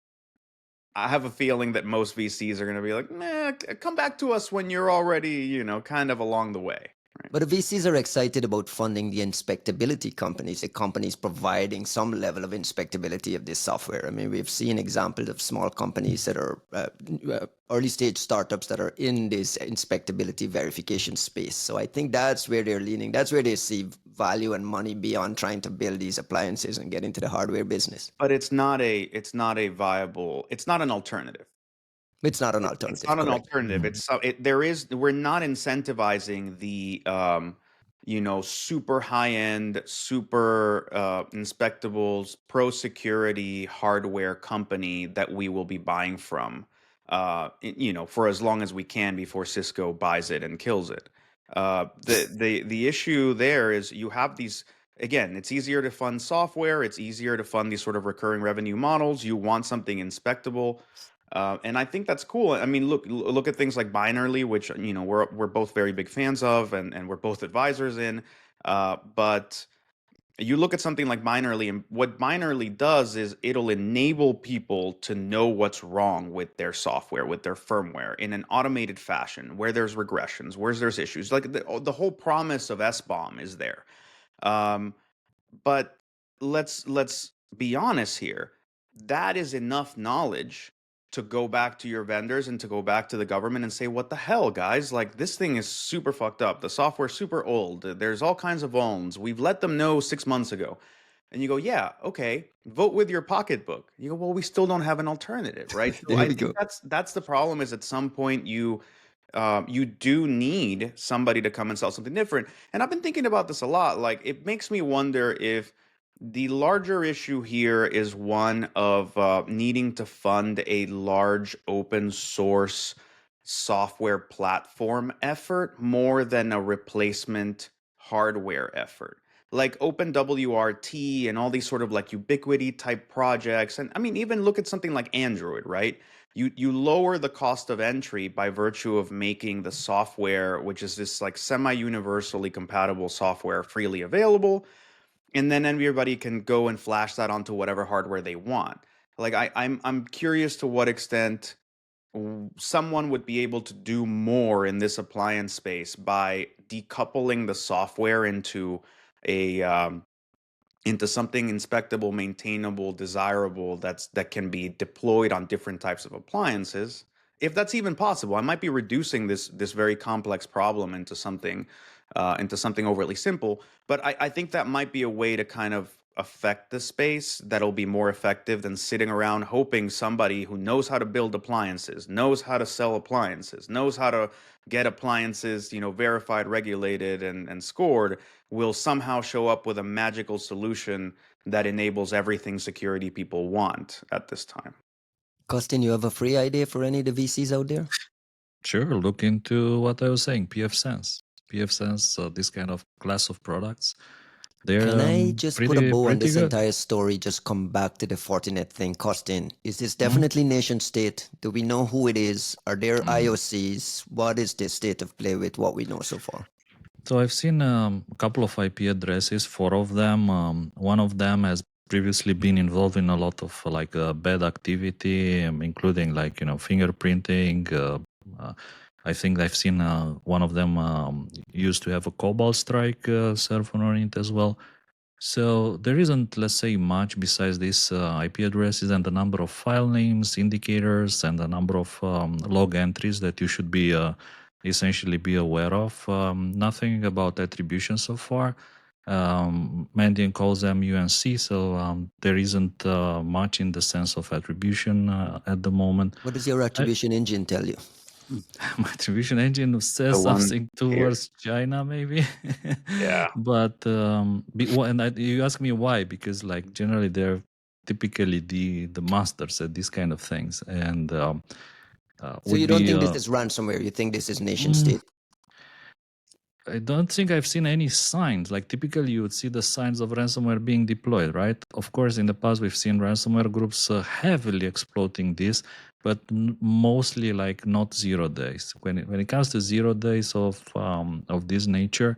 I have a feeling that most VCs are going to be like, nah, come back to us when you're already, kind of along the way. Right? But the VCs are excited about funding the inspectability companies, the companies providing some level of inspectability of this software. I mean, we've seen examples of small companies that are early stage startups that are in this inspectability verification space. So I think that's where they're leaning. That's where they see value and money beyond trying to build these appliances and get into the hardware business. But it's not an alternative. It's not an alternative. It's not an Correct. alternative. We're not incentivizing the super high end, super inspectables, pro security hardware company that we will be buying from, for as long as we can before Cisco buys it and kills it. The issue there is you have these. Again, it's easier to fund software. It's easier to fund these sort of recurring revenue models. You want something inspectable. And I think that's cool. I mean, look at things like Binarly, which we're both very big fans of, and we're both advisors in. But you look at something like Binarly, and what Binarly does is it'll enable people to know what's wrong with their software, with their firmware, in an automated fashion, where there's regressions, where there's issues. Like the whole promise of SBOM is there. But let's be honest here. That is enough knowledge to go back to your vendors and to go back to the government and say, what the hell, guys? Like, this thing is super fucked up. The software's super old. There's all kinds of vulns. We've let them know 6 months ago. And you go, yeah, okay, vote with your pocketbook. You go, well, we still don't have an alternative, right? So I think that's the problem, is at some point you do need somebody to come and sell something different. And I've been thinking about this a lot. Like, it makes me wonder if the larger issue here is one of needing to fund a large open source software platform effort more than a replacement hardware effort. Like OpenWRT and all these sort of like Ubiquity type projects. And I mean, even look at something like Android, right? You lower the cost of entry by virtue of making the software, which is this like semi-universally compatible software, freely available. And then everybody can go and flash that onto whatever hardware they want. Like I'm curious to what extent someone would be able to do more in this appliance space by decoupling the software into something inspectable, maintainable, desirable that can be deployed on different types of appliances. If that's even possible, I might be reducing this very complex problem into something overtly simple. But I think that might be a way to kind of affect the space that'll be more effective than sitting around hoping somebody who knows how to build appliances, knows how to sell appliances, knows how to get appliances, verified, regulated, and scored, will somehow show up with a magical solution that enables everything security people want at this time. Costin, you have a free idea for any of the VCs out there? Sure, look into what I was saying, pfSense. pfSense, this kind of class of products. Can I just put a bow on this good. entire story, just come back to the Fortinet thing? Costin, is this definitely nation state? Do we know who it is? Are there IOCs? What is the state of play with what we know so far? So I've seen a couple of IP addresses, 4 of them. One of them has previously been involved in a lot of bad activity, including fingerprinting. I think I've seen one of them used to have a Cobalt Strike server on it as well. So there isn't, let's say, much besides these IP addresses and the number of file names, indicators, and the number of log entries that you should be essentially be aware of. Nothing about attribution so far. Mandiant calls them UNC, so there isn't much in the sense of attribution at the moment. What does your attribution engine tell you? My attribution engine says something towards China, maybe. Yeah. But you ask me why? Because generally they're typically the masters at these kind of things, and so you don't think this is ransomware? You think this is nation state? I don't think I've seen any signs. Like typically, you would see the signs of ransomware being deployed, right? Of course, in the past, we've seen ransomware groups heavily exploiting this, but mostly like not 0 days. When it comes to 0 days of this nature,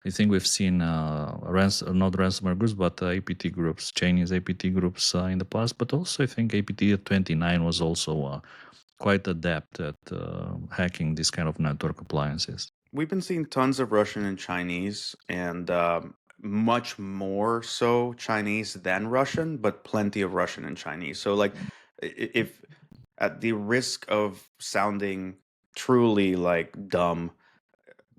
I think we've seen not ransomware groups, but APT groups, Chinese APT groups in the past. But also, I think APT 29 was also quite adept at hacking this kind of network appliances. We've been seeing tons of Russian and Chinese, and much more so Chinese than Russian, but plenty of Russian and Chinese. So, like, if at the risk of sounding truly like dumb,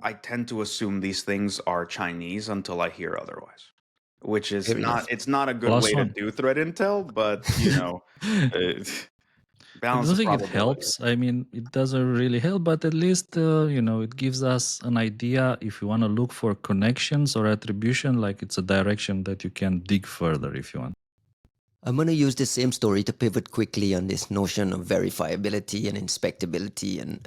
I tend to assume these things are Chinese until I hear otherwise, which is Fair enough. it's not a good Plus way to one. do threat intel, but I balance don't of think it probability. helps. I mean, it doesn't really help, but at least it gives us an idea if you want to look for connections or attribution. Like it's a direction that you can dig further if you want. I'm going to use the same story to pivot quickly on this notion of verifiability and inspectability and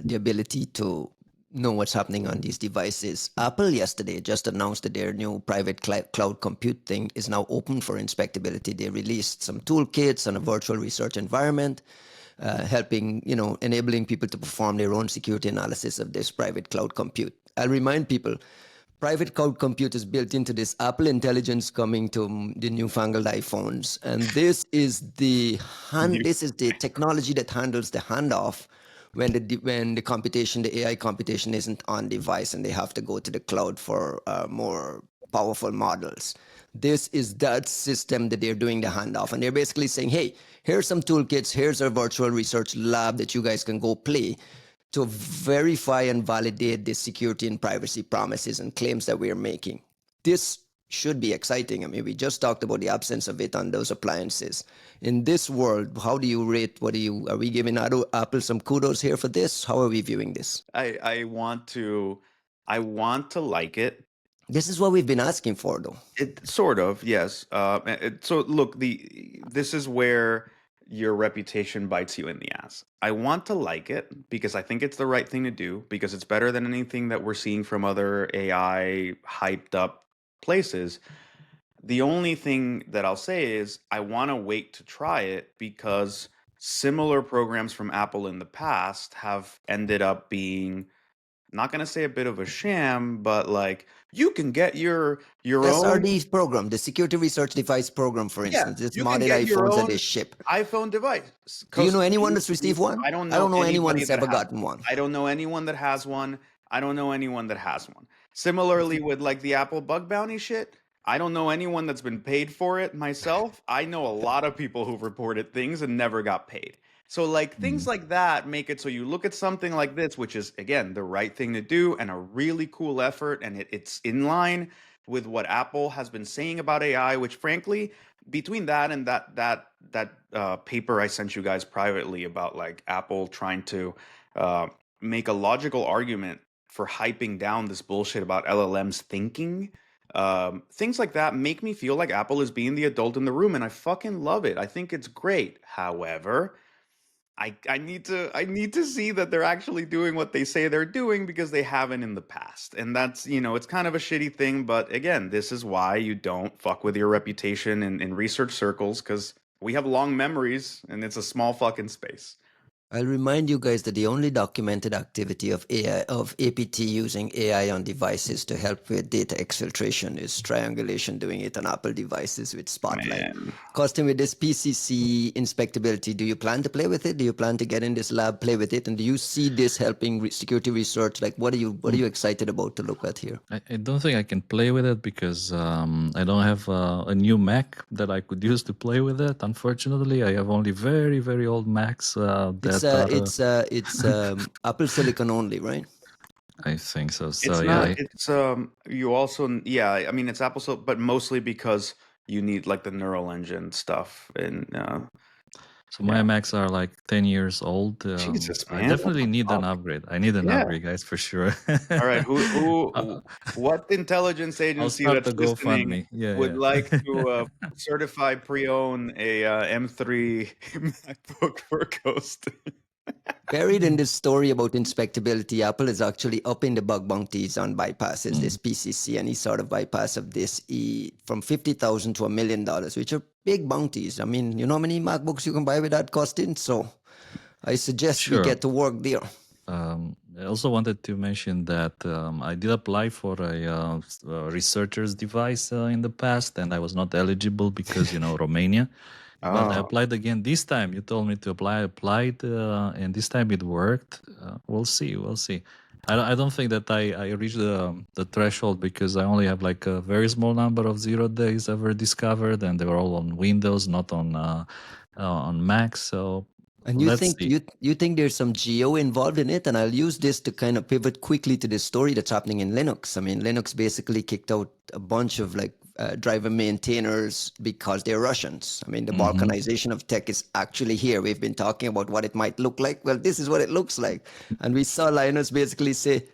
the ability to know what's happening on these devices. Apple yesterday just announced that their new private cloud compute thing is now open for inspectability. They released some toolkits on a virtual research environment, helping, enabling people to perform their own security analysis of this private cloud compute. I'll remind people, private cloud compute is built into this Apple Intelligence coming to the newfangled iPhones, and this is the technology that handles the handoff when the computation, the AI computation, isn't on device, and they have to go to the cloud for more powerful models. This is that system that they're doing the handoff, and they're basically saying, "Hey, here's some toolkits. Here's our virtual research lab that you guys can go play to verify and validate the security and privacy promises and claims that we're making." This should be exciting. I mean, we just talked about the absence of it on those appliances. In this world, how do you rate? Are we giving Apple some kudos here for this? How are we viewing this? I want to like it. This is what we've been asking for, though. It sort of, yes. So look, this is where your reputation bites you in the ass. I want to like it because I think it's the right thing to do, because it's better than anything that we're seeing from other AI hyped up places. The only thing that I'll say is I want to wait to try it because similar programs from Apple in the past have ended up being, not going to say a bit of a sham, but like you can get your own SRD program, the security research device program, for instance. It's you can modded get your iPhones and own they ship. iPhone device. Do you know anyone that's received one? I don't I don't know anyone anybody that's that ever has gotten one. I don't know anyone that has one. I don't know anyone that has one. Similarly with like the Apple bug bounty shit, I don't know anyone that's been paid for it myself. I know a lot of people who've reported things and never got paid. So like things like that make it so you look at something like this, which is again the right thing to do and a really cool effort, and it's in line with what Apple has been saying about AI, which frankly, between that and that paper I sent you guys privately about like Apple trying to make a logical argument for hyping down this bullshit about LLMs thinking, things like that make me feel like Apple is being the adult in the room, and I fucking love it. I think it's great. However, I need to see that they're actually doing what they say they're doing, because they haven't in the past. And that's, it's kind of a shitty thing, but again, this is why you don't fuck with your reputation in research circles, because we have long memories and it's a small fucking space. I'll remind you guys that the only documented activity of APT using AI on devices to help with data exfiltration is Triangulation doing it on Apple devices with Spotlight. Man. Costin, with this PCC inspectability, do you plan to play with it? Do you plan to get in this lab, play with it? And do you see this helping security research? Like, what are you excited about to look at here? I don't think I can play with it because I don't have a new Mac that I could use to play with it. Unfortunately, I have only very, very old Macs that It's Apple Silicon only, right? I think so. So It's yeah, not. It's You also, yeah. I mean, it's Apple, but mostly because you need like the neural engine stuff, and so my Macs are like 10 years old. Jesus, I man. definitely need an Fuck. upgrade. I need an Yeah. upgrade, guys, for sure. All right, what intelligence agency start that's the GoFundMe. listening Yeah, would yeah. like to certify pre-own a M3 MacBook for Costin? Buried in this story about inspectability, Apple is actually upping the bug bounties on bypasses, this PCC, any sort of bypass of this from $50,000 to $1 million, which are big bounties. I mean, you know how many MacBooks you can buy with that costing? So I suggest we Sure. get to work there. I also wanted to mention that I did apply for a researcher's device in the past, and I was not eligible because, Romania. But I applied again this time. You told me to apply. I applied, and this time it worked. We'll see. We'll see. I don't think that I reached the threshold because I only have like a very small number of 0 days ever discovered, and they were all on Windows, not on Mac. So And you let's think see. you think there's some geo involved in it? And I'll use this to kind of pivot quickly to this story that's happening in Linux. I mean, Linux basically kicked out a bunch of like driver maintainers because they're Russians. I mean, the balkanization of tech is actually here. We've been talking about what it might look like. Well, this is what it looks like. And we saw Linus basically say,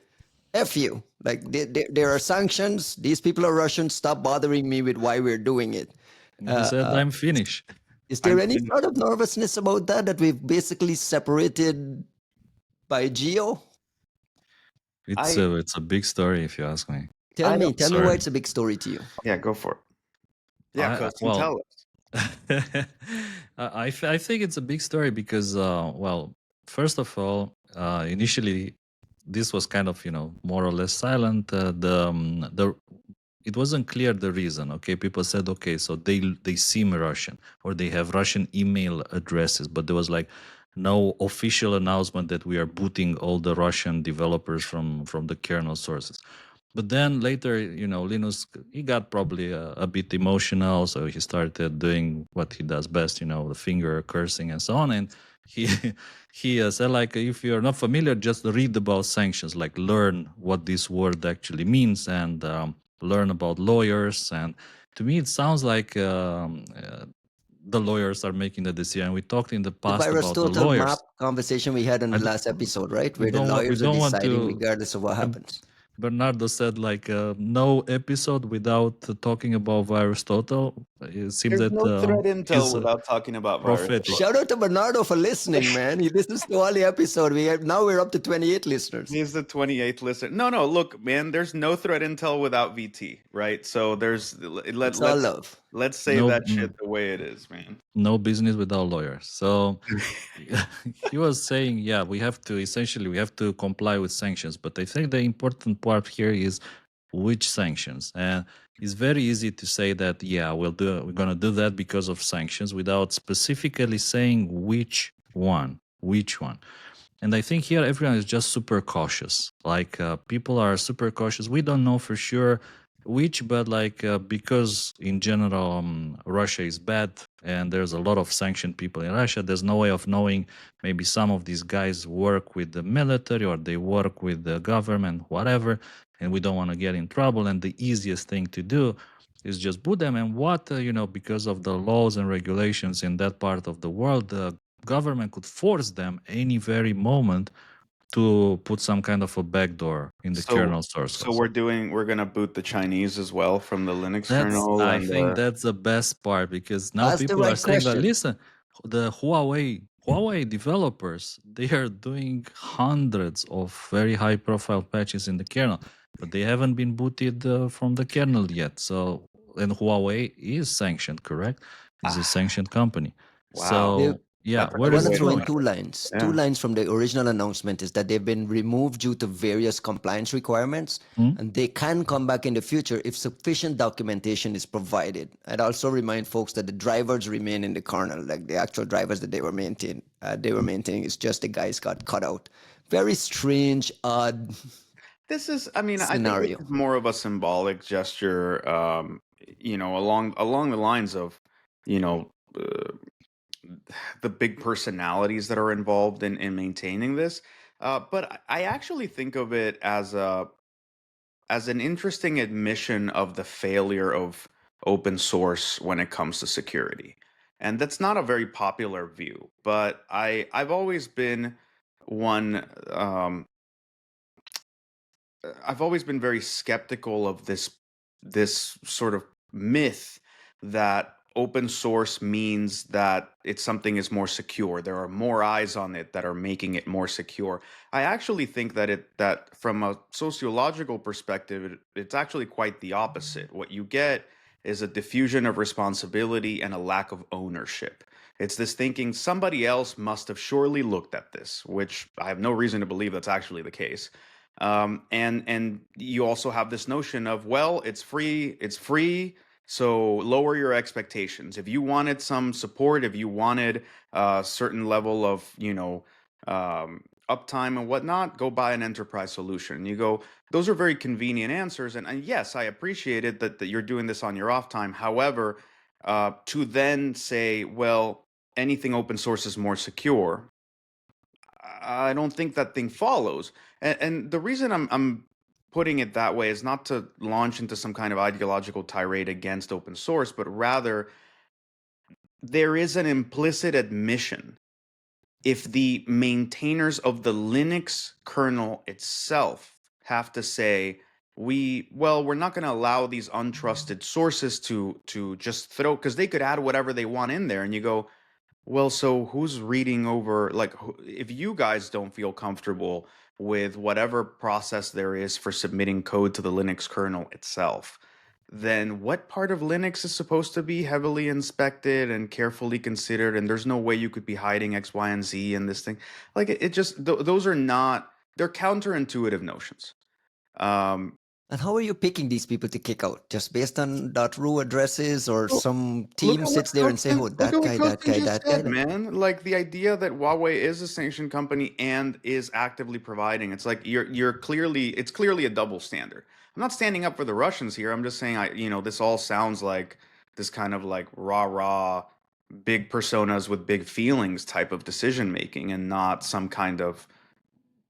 F you. Like there are sanctions. These people are Russians. Stop bothering me with why we're doing it. He said, "I'm finished." Is there I'm any finished. sort of nervousness about that we've basically separated by geo? It's a big story if you ask me. Tell me why Sorry. it's a big story to you. Yeah, go for it. Yeah, Costin, Well, tell us. I think it's a big story because, well, first of all, initially this was kind of more or less silent. It wasn't clear the reason. Okay, people said okay, so they seem Russian or they have Russian email addresses, but there was like no official announcement that we are booting all the Russian developers from the kernel sources. But then later, Linus, he got probably a bit emotional, so he started doing what he does best, the finger cursing and so on. And he he said, like, if you're not familiar, just read about sanctions, like learn what this word actually means and learn about lawyers. And to me, it sounds like the lawyers are making the decision. We talked in the The past virus about the total map lawyers. conversation we had in I the d- last episode, right? we Where the don't lawyers are want deciding to. regardless of what happens. Bernardo said like no episode without talking about virus total. It seems There's that no threat intel he's without talking about virus. prophetic. Shout out to Bernardo for listening, man. He listens to all the episode. Now we're up to 28 listeners. He's the 28th listener. No, look, man, there's no threat intel without VT, right? So It's all love. let's say No, that shit the way it is, man. no business without lawyers. So he was saying, yeah, we have to comply with sanctions. But I think the important part here is which sanctions. And it's very easy to say that, yeah, we're going to do that because of sanctions without specifically saying which one. And I think here everyone is just super cautious. Like people are super cautious. We don't know for sure which, but like because in general Russia is bad and there's a lot of sanctioned people in Russia, there's no way of knowing. Maybe some of these guys work with the military or they work with the government, whatever, and we don't want to get in trouble. And the easiest thing to do is just boot them. And what because of the laws and regulations in that part of the world, the government could force them any very moment to put some kind of a backdoor in the kernel source code. So we're gonna boot the Chinese as well from the Linux kernel. I think that's the best part because now That's the people are right saying that question. listen, the Huawei developers, they are doing hundreds of very high profile patches in the kernel, but they haven't been booted from the kernel yet. So, and Huawei is sanctioned, correct? It's a sanctioned company. Wow. So yeah, I where I is want it to throw in going? 2 lines. Yeah. 2 lines from the original announcement is that they've been removed due to various compliance requirements, and they can come back in the future if sufficient documentation is provided. I'd also remind folks that the drivers remain in the kernel, like the actual drivers that they were maintaining. It's just the guys got cut out. Very strange, odd This is, I mean, I think scenario. this is more of a symbolic gesture, along the lines of, the big personalities that are involved in maintaining this. But I actually think of it as an interesting admission of the failure of open source when it comes to security. And that's not a very popular view, but I've always been one I've always been very skeptical of this sort of myth that open source means that it's something is more secure. There are more eyes on it that are making it more secure. I actually think that from a sociological perspective, it's actually quite the opposite. What you get is a diffusion of responsibility and a lack of ownership. It's this thinking somebody else must have surely looked at this, which I have no reason to believe that's actually the case. And you also have this notion of, well, it's free, so lower your expectations. If you wanted some support, if you wanted a certain level of, uptime and whatnot, go buy an enterprise solution. And you go, those are very convenient answers. And yes, I appreciate it that you're doing this on your off time. However, to then say, well, anything open source is more secure, I don't think that thing follows. And the reason I'm putting it that way is not to launch into some kind of ideological tirade against open source, but rather there is an implicit admission. If the maintainers of the Linux kernel itself have to say, we're not going to allow these untrusted sources to just throw, because they could add whatever they want in there, and you go, well, so who's reading over, like, if you guys don't feel comfortable with whatever process there is for submitting code to the Linux kernel itself, then what part of Linux is supposed to be heavily inspected and carefully considered? And there's no way you could be hiding X, Y, and Z in this thing. Like, it just, those are not, they're counterintuitive notions. And how are you picking these people to kick out? Just based on .ru addresses, or some team sits there and say, oh, that guy. Man, like the idea that Huawei is a sanctioned company and is actively providing, it's like it's clearly a double standard. I'm not standing up for the Russians here. I'm just saying, this all sounds like this kind of like rah, big personas with big feelings type of decision making, and not some kind of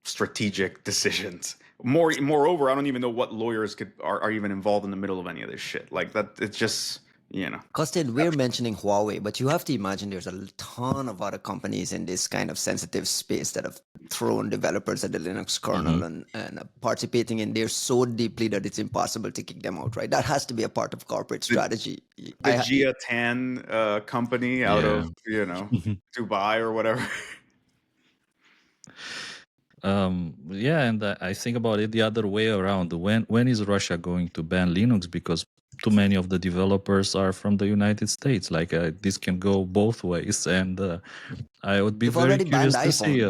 strategic decisions. Moreover, I don't even know what lawyers are even involved in the middle of any of this shit. Like that, it's just, Costin, we're mentioning Huawei, but you have to imagine there's a ton of other companies in this kind of sensitive space that have thrown developers at the Linux kernel and participating in there so deeply that it's impossible to kick them out, right? That has to be a part of corporate strategy. The Gia Tan company out of, Dubai or whatever. And I think about it the other way around. When is Russia going to ban Linux? Because too many of the developers are from the United States. Like this can go both ways, and I would be very curious to see.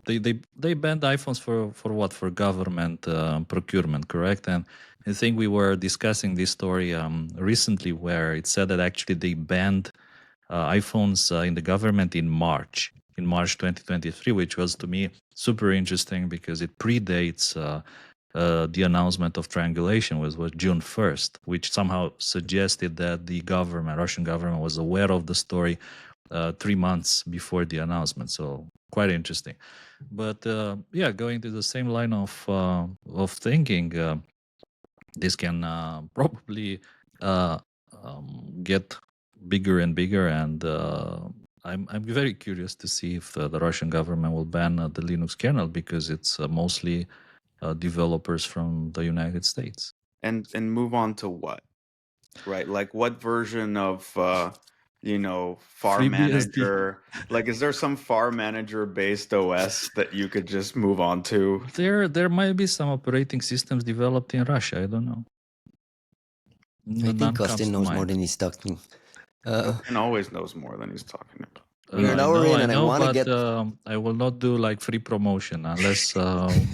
They banned iPhones for what? For government procurement, correct? And I think we were discussing this story recently, where it said that actually they banned iPhones in the government in March 2023, which was to me super interesting because it predates the announcement of triangulation, was June 1st, which somehow suggested that the Russian government was aware of the story 3 months before the announcement. So quite interesting. But going to the same line of thinking, this can probably get bigger and bigger, and I'm very curious to see if the Russian government will ban the Linux kernel, because it's mostly developers from the United States. And move on to what? Right? Like what version of farm manager? Like, is there some farm manager based OS that you could just move on to? There might be some operating systems developed in Russia. I don't know. I think Costin knows more than he's talking. And always knows more than he's talking about. We're an hour in, and I want to get. I will not do like free promotion unless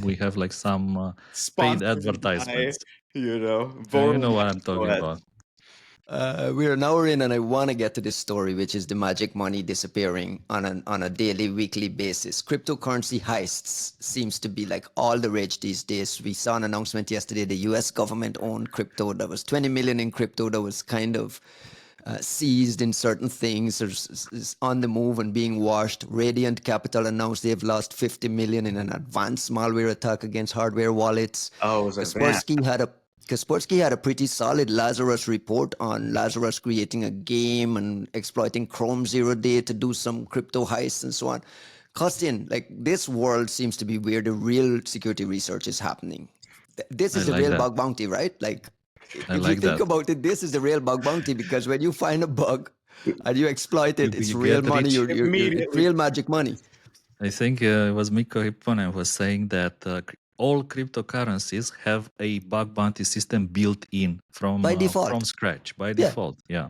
we have like some paid advertisements. You know what I'm talking about. We're an hour in, and I want to get to this story, which is the magic money disappearing on a daily, weekly basis. Cryptocurrency heists seems to be like all the rage these days. We saw an announcement yesterday. The U.S. government owned crypto. There was 20 million in crypto that was kind of seized in certain things, or on the move and being washed. Radiant Capital announced they've lost 50 million in an advanced malware attack against hardware wallets. Oh, Kaspersky had a pretty solid Lazarus report on Lazarus creating a game and exploiting Chrome 0-day to do some crypto heists and so on. Costin, like, this world seems to be where the real security research is happening. This is the real bug bounty, right? Like, I If you like think that. about it, this is the real bug bounty, because when you find a bug and you exploit it, it's You real get money. rich. It's Immediately. real magic money. I think it was Mikko Hipponen was saying that all cryptocurrencies have a bug bounty system built in By from default. scratch by Yeah. default. Yeah.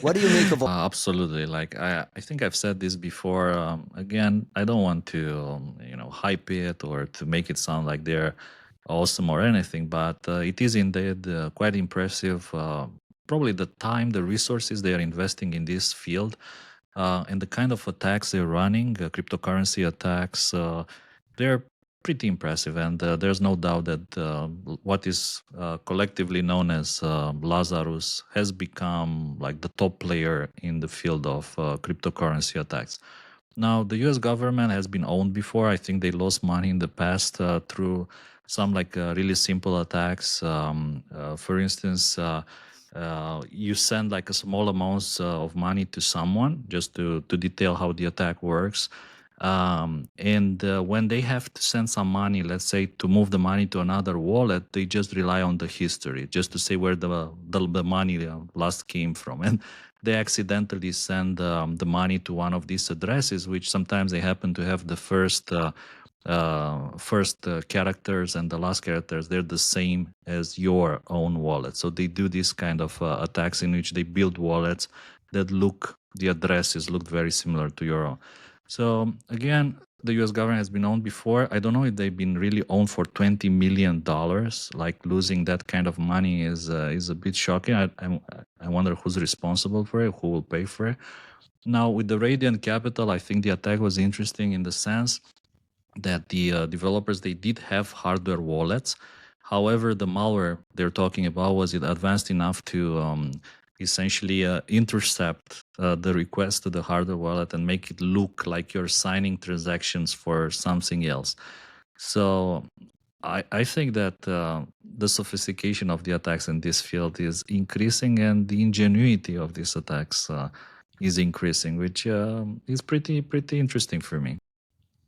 What do you make of Absolutely. Like I think I've said this before. Again, I don't want to hype it or to make it sound like they're awesome or anything, but it is indeed quite impressive. Probably the time, the resources they are investing in this field, and the kind of attacks they're running, cryptocurrency attacks, they're pretty impressive. And there's no doubt that what is collectively known as Lazarus has become like the top player in the field of cryptocurrency attacks. Now, the US government has been owned before. I think they lost money in the past through some like really simple attacks. For instance, you send like a small amounts of money to someone just to detail how the attack works. And when they have to send some money, let's say to move the money to another wallet, they just rely on the history just to say where the money last came from. And they accidentally send the money to one of these addresses, which sometimes they happen to have the first characters and the last characters, they're the same as your own wallet. So they do this kind of attacks in which they build wallets that the addresses look very similar to your own. So again, the US government has been owned before. I don't know if they've been really owned for $20 million. Like losing that kind of money is a bit shocking. I wonder who's responsible for it, who will pay for it. Now, with the Radiant Capital, I think the attack was interesting in the sense that the developers, they did have hardware wallets. However, the malware they're talking about was it advanced enough to essentially intercept the request to the hardware wallet and make it look like you're signing transactions for something else. So I think that the sophistication of the attacks in this field is increasing, and the ingenuity of these attacks is increasing, which is pretty interesting for me.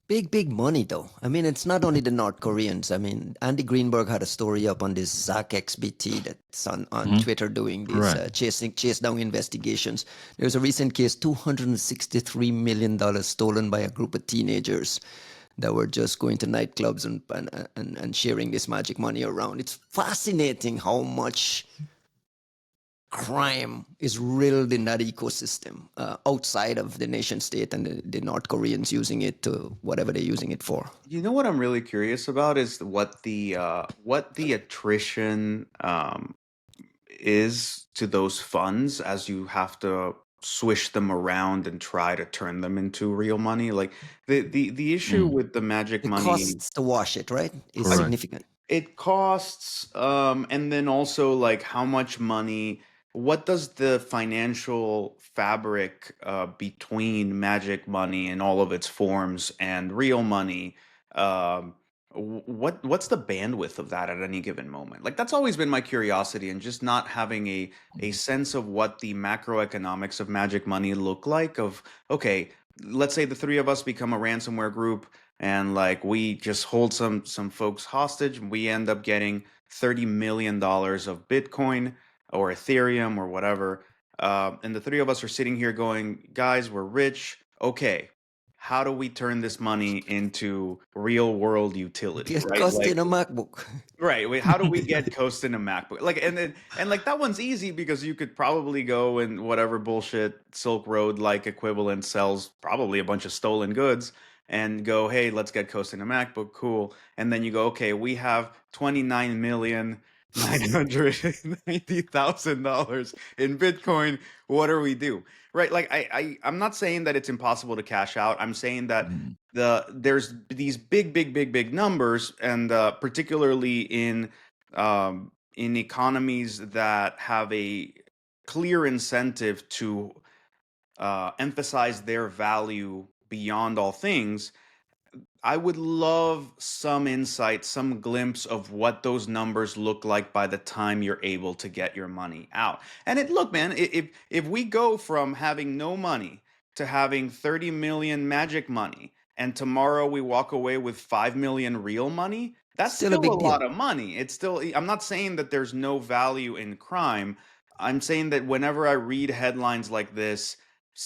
Big money, though. I mean, it's not only the North Koreans. I mean, Andy Greenberg had a story up on this Zach XBT that's on Twitter doing these Right. chase down investigations. There was a recent case, $263 million stolen by a group of teenagers that were just going to nightclubs and sharing this magic money around. It's fascinating how much crime is riddled in that ecosystem outside of the nation state and the North Koreans using it to whatever they're using it for. You know what I'm really curious about is what the attrition is to those funds as you have to swish them around and try to turn them into real money. Like the issue with the magic The money, costs to wash it, right, is Correct. significant. it costs, and then also like how much money. What does the financial fabric between magic money and all of its forms and real money? What's the bandwidth of that at any given moment? Like that's always been my curiosity, and just not having a sense of what the macroeconomics of magic money look like. Of okay, let's say the three of us become a ransomware group, and like we just hold some folks hostage, and we end up getting $30 million of Bitcoin or Ethereum or whatever. And the three of us are sitting here going, guys, we're rich. Okay, how do we turn this money into real world utility? Get Right? Costin a MacBook. Right. How do we get Costin a MacBook? Like, and like that one's easy because you could probably go and whatever bullshit Silk Road like equivalent sells probably a bunch of stolen goods and go, hey, let's get Costin a MacBook. Cool. And then you go, okay, we have $29,990,000 in Bitcoin. What do we do? Right. Like I'm not saying that it's impossible to cash out. I'm saying that there's these big numbers, and particularly in economies that have a clear incentive to emphasize their value beyond all things. I would love some insight, some glimpse of what those numbers look like by the time you're able to get your money out. And look, man, if we go from having no money to having 30 million magic money, and tomorrow we walk away with 5 million real money, That's Still a still a big deal. lot of money. It's still, I'm not saying that there's no value in crime. I'm saying that whenever I read headlines like this,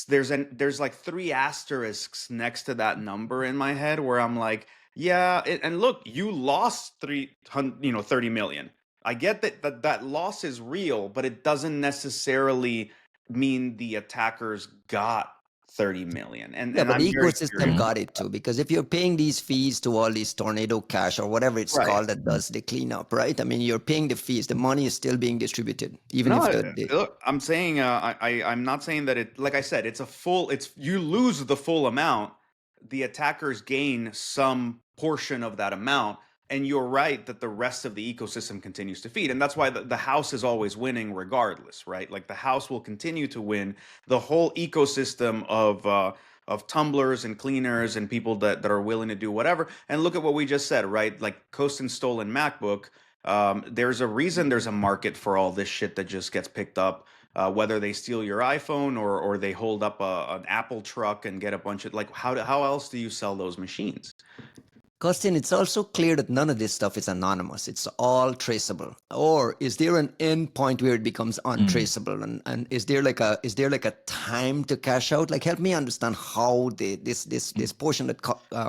there's like three asterisks next to that number in my head where I'm like, yeah, and look, you lost 30 million. I get that loss is real, but it doesn't necessarily mean the attackers got 30 million. Yeah, And but I'm the very ecosystem curious Mhm. got about it that. too, because if you're paying these fees to all these tornado cash or whatever it's Right. called that does the cleanup, right? I mean, you're paying the fees. The money is still being distributed, even No, if the look, I'm saying I'm not saying that it, like I said, it's you lose the full amount, the attackers gain some portion of that amount, and you're right that the rest of the ecosystem continues to feed, and that's why the house is always winning regardless, right? Like the house will continue to win. The whole ecosystem of tumblers and cleaners and people that are willing to do whatever. And look at what we just said, right? Like Costin stolen MacBook. There's a reason there's a market for all this shit that just gets picked up. Whether they steal your iPhone or they hold up an Apple truck and get a bunch of like how else do you sell those machines? Costin, it's also clear that none of this stuff is anonymous. It's all traceable. Or is there an end point where it becomes untraceable? And is there like a time to cash out? Like, help me understand how this portion that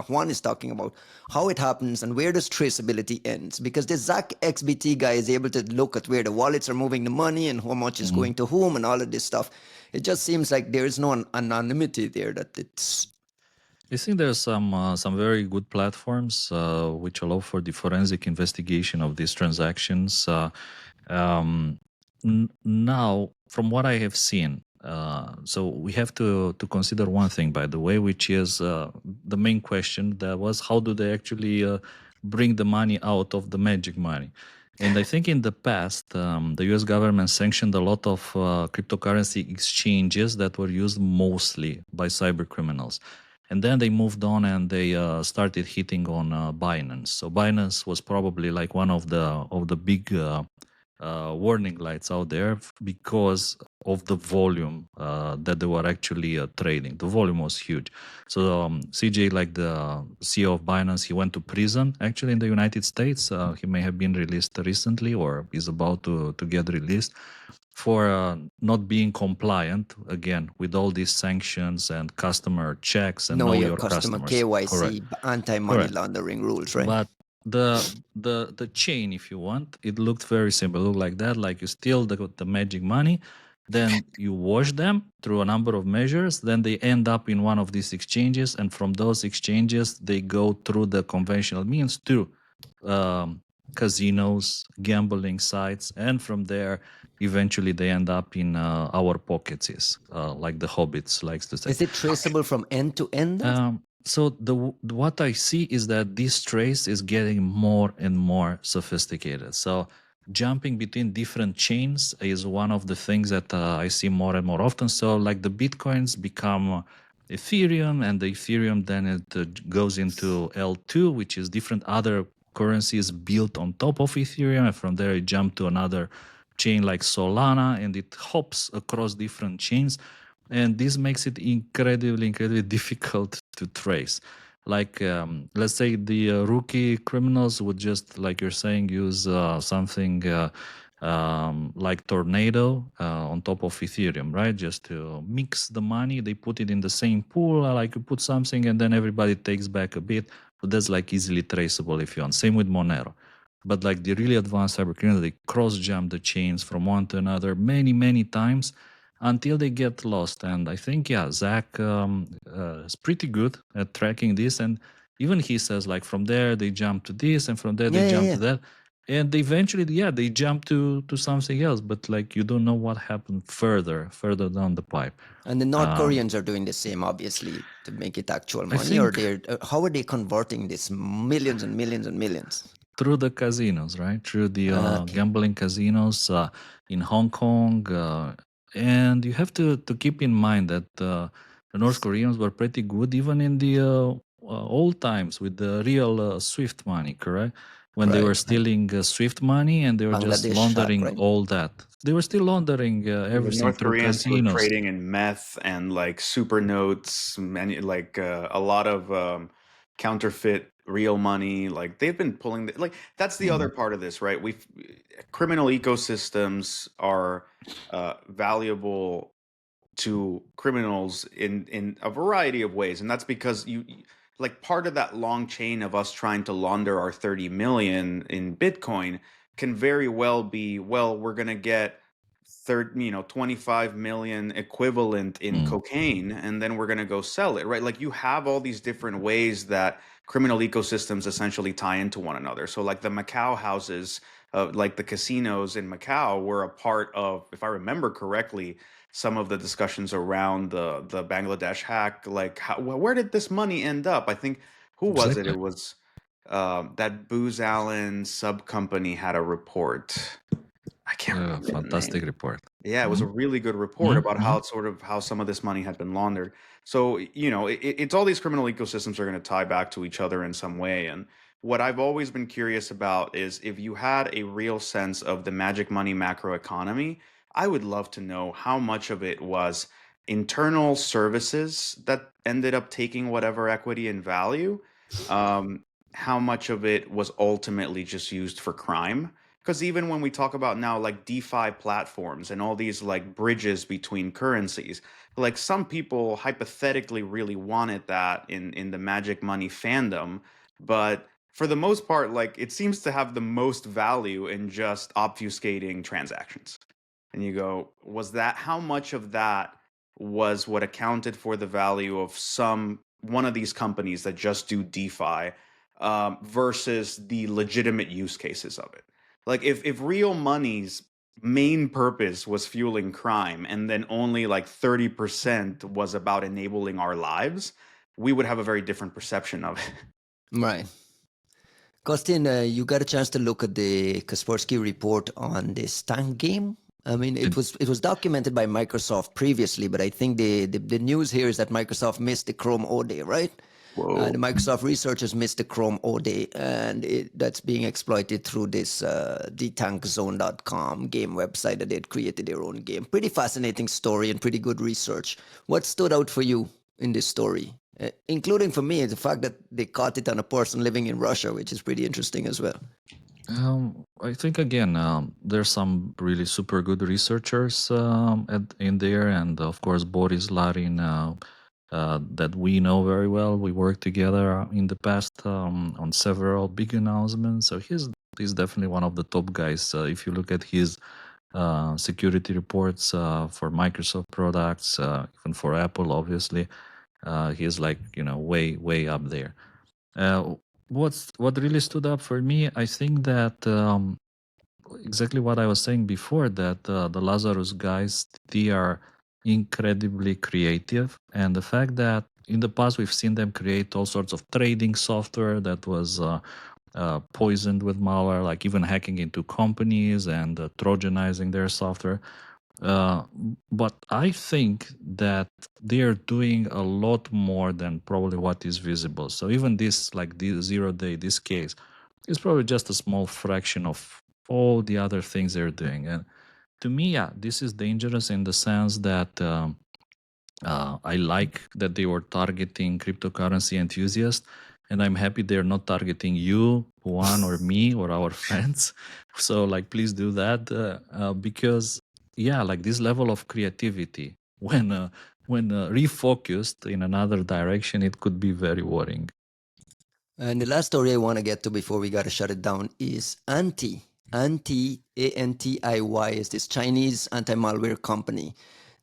Juan is talking about, how it happens and where does traceability ends? Because the Zach XBT guy is able to look at where the wallets are moving the money and how much is going to whom and all of this stuff. It just seems like there is no anonymity there. That it's I think there's some very good platforms which allow for the forensic investigation of these transactions. Now, from what I have seen, so we have to consider one thing, by the way, which is the main question that was how do they actually bring the money out of the magic money? And I think in the past, the US government sanctioned a lot of cryptocurrency exchanges that were used mostly by cyber criminals. And then they moved on and they started hitting on Binance. So Binance was probably like one of the big warning lights out there because of the volume that they were actually trading. The volume was huge. So CJ, like the CEO of Binance, he went to prison actually in the United States. He may have been released recently or is about to get released for not being compliant again with all these sanctions and customer checks and know know your your customer, customers. Correct. KYC, anti-money Correct. laundering rules, right? But the chain, if you want, it looked very simple. It looked like that, like you steal the magic money, then you wash them through a number of measures, then they end up in one of these exchanges, and from those exchanges they go through the conventional means to casinos, gambling sites, and from there eventually they end up in our pockets, like the hobbits likes to say. Is it traceable from end to end? So what I see is that this trace is getting more and more sophisticated. So jumping between different chains is one of the things that I see more and more often. So like the Bitcoins become Ethereum, and the Ethereum then it goes into L2, which is different other currencies built on top of Ethereum, and from there it jump to another chain like Solana, and it hops across different chains. And this makes it incredibly difficult to trace. Like, let's say the rookie criminals would just, like you're saying, use something like Tornado on top of Ethereum, right? Just to mix the money. They put it in the same pool, like you put something and then everybody takes back a bit. But that's like easily traceable if you want. Same with Monero. But like the really advanced cyber criminals, they cross jump the chains from one to another many times until they get lost. And I think, yeah, Zach is pretty good at tracking this. And even he says, like, from there they jump to this, and from there they jump to that. And eventually, yeah, they jump to something else. But like, you don't know what happened further down the pipe. And the North Koreans are doing the same, obviously, to make it actual money. think- Or they're how are they converting this millions and millions and millions? Through the casinos, right? Through the gambling casinos in Hong Kong. And you have to keep in mind that the North Koreans were pretty good even in the old times with the real SWIFT money, correct? When they were stealing SWIFT money and they were just Bangladesh laundering hack, right? all that. They were still laundering The everything North through Koreans were casinos. trading in meth and like super notes, many like a lot of counterfeit real money. Like they've been pulling like that's the other part of this, right? Criminal ecosystems are valuable to criminals in a variety of ways, and that's because like part of that long chain of us trying to launder our 30 million in Bitcoin can very well be, well, we're going to get 25 million equivalent in cocaine, and then we're going to go sell it, right? Like you have all these different ways that criminal ecosystems essentially tie into one another. So like the Macau houses, like the casinos in Macau were a part of, if I remember correctly, some of the discussions around the Bangladesh hack. Like where did this money end up? I think, who was it? Exactly. It was that Booz Allen sub company had a report. I can't remember the Fantastic name. report. Yeah, it was a really good report about how some of this money had been laundered. So, it's all these criminal ecosystems are going to tie back to each other in some way. And what I've always been curious about is if you had a real sense of the magic money macroeconomy, I would love to know how much of it was internal services that ended up taking whatever equity and value, how much of it was ultimately just used for crime. Because even when we talk about now like DeFi platforms and all these like bridges between currencies, like some people hypothetically really wanted that in the magic money fandom, but for the most part, like it seems to have the most value in just obfuscating transactions. And you go, how much of that was what accounted for the value of one of these companies that just do DeFi, versus the legitimate use cases of it? Like if real money's main purpose was fueling crime and then only like 30% was about enabling our lives, we would have a very different perception of it. Right. Costin, you got a chance to look at the Kaspersky report on the Stank game? I mean, it was documented by Microsoft previously, but I think the news here is that Microsoft missed the Chrome ODay, right? Whoa. The Microsoft researchers missed the Chrome ODay, and that's being exploited through this detankzone.com game website that they'd created their own game. Pretty fascinating story and pretty good research. What stood out for you in this story? Including for me, the fact that they caught it on a person living in Russia, which is pretty interesting as well. I think again, there's some really super good researchers in there, and of course Boris Larin, that we know very well. We worked together in the past on several big announcements. So he's definitely one of the top guys. If you look at his security reports for Microsoft products, even for Apple, obviously, he's like way up there. What really stood up for me, I think that exactly what I was saying before, that the Lazarus guys, they are incredibly creative, and the fact that in the past we've seen them create all sorts of trading software that was poisoned with malware, like even hacking into companies and trojanizing their software. But I think that they are doing a lot more than probably what is visible. So even this, like the 0 day, this case, is probably just a small fraction of all the other things they're doing. And to me, yeah, this is dangerous in the sense that I like that they were targeting cryptocurrency enthusiasts, and I'm happy they're not targeting you, Juan, or me, or our friends. So, like, please do that because, yeah, like this level of creativity, when refocused in another direction, it could be very worrying. And the last story I want to get to before we got to shut it down is Antiy. Antiy, Antiy, is this Chinese anti-malware company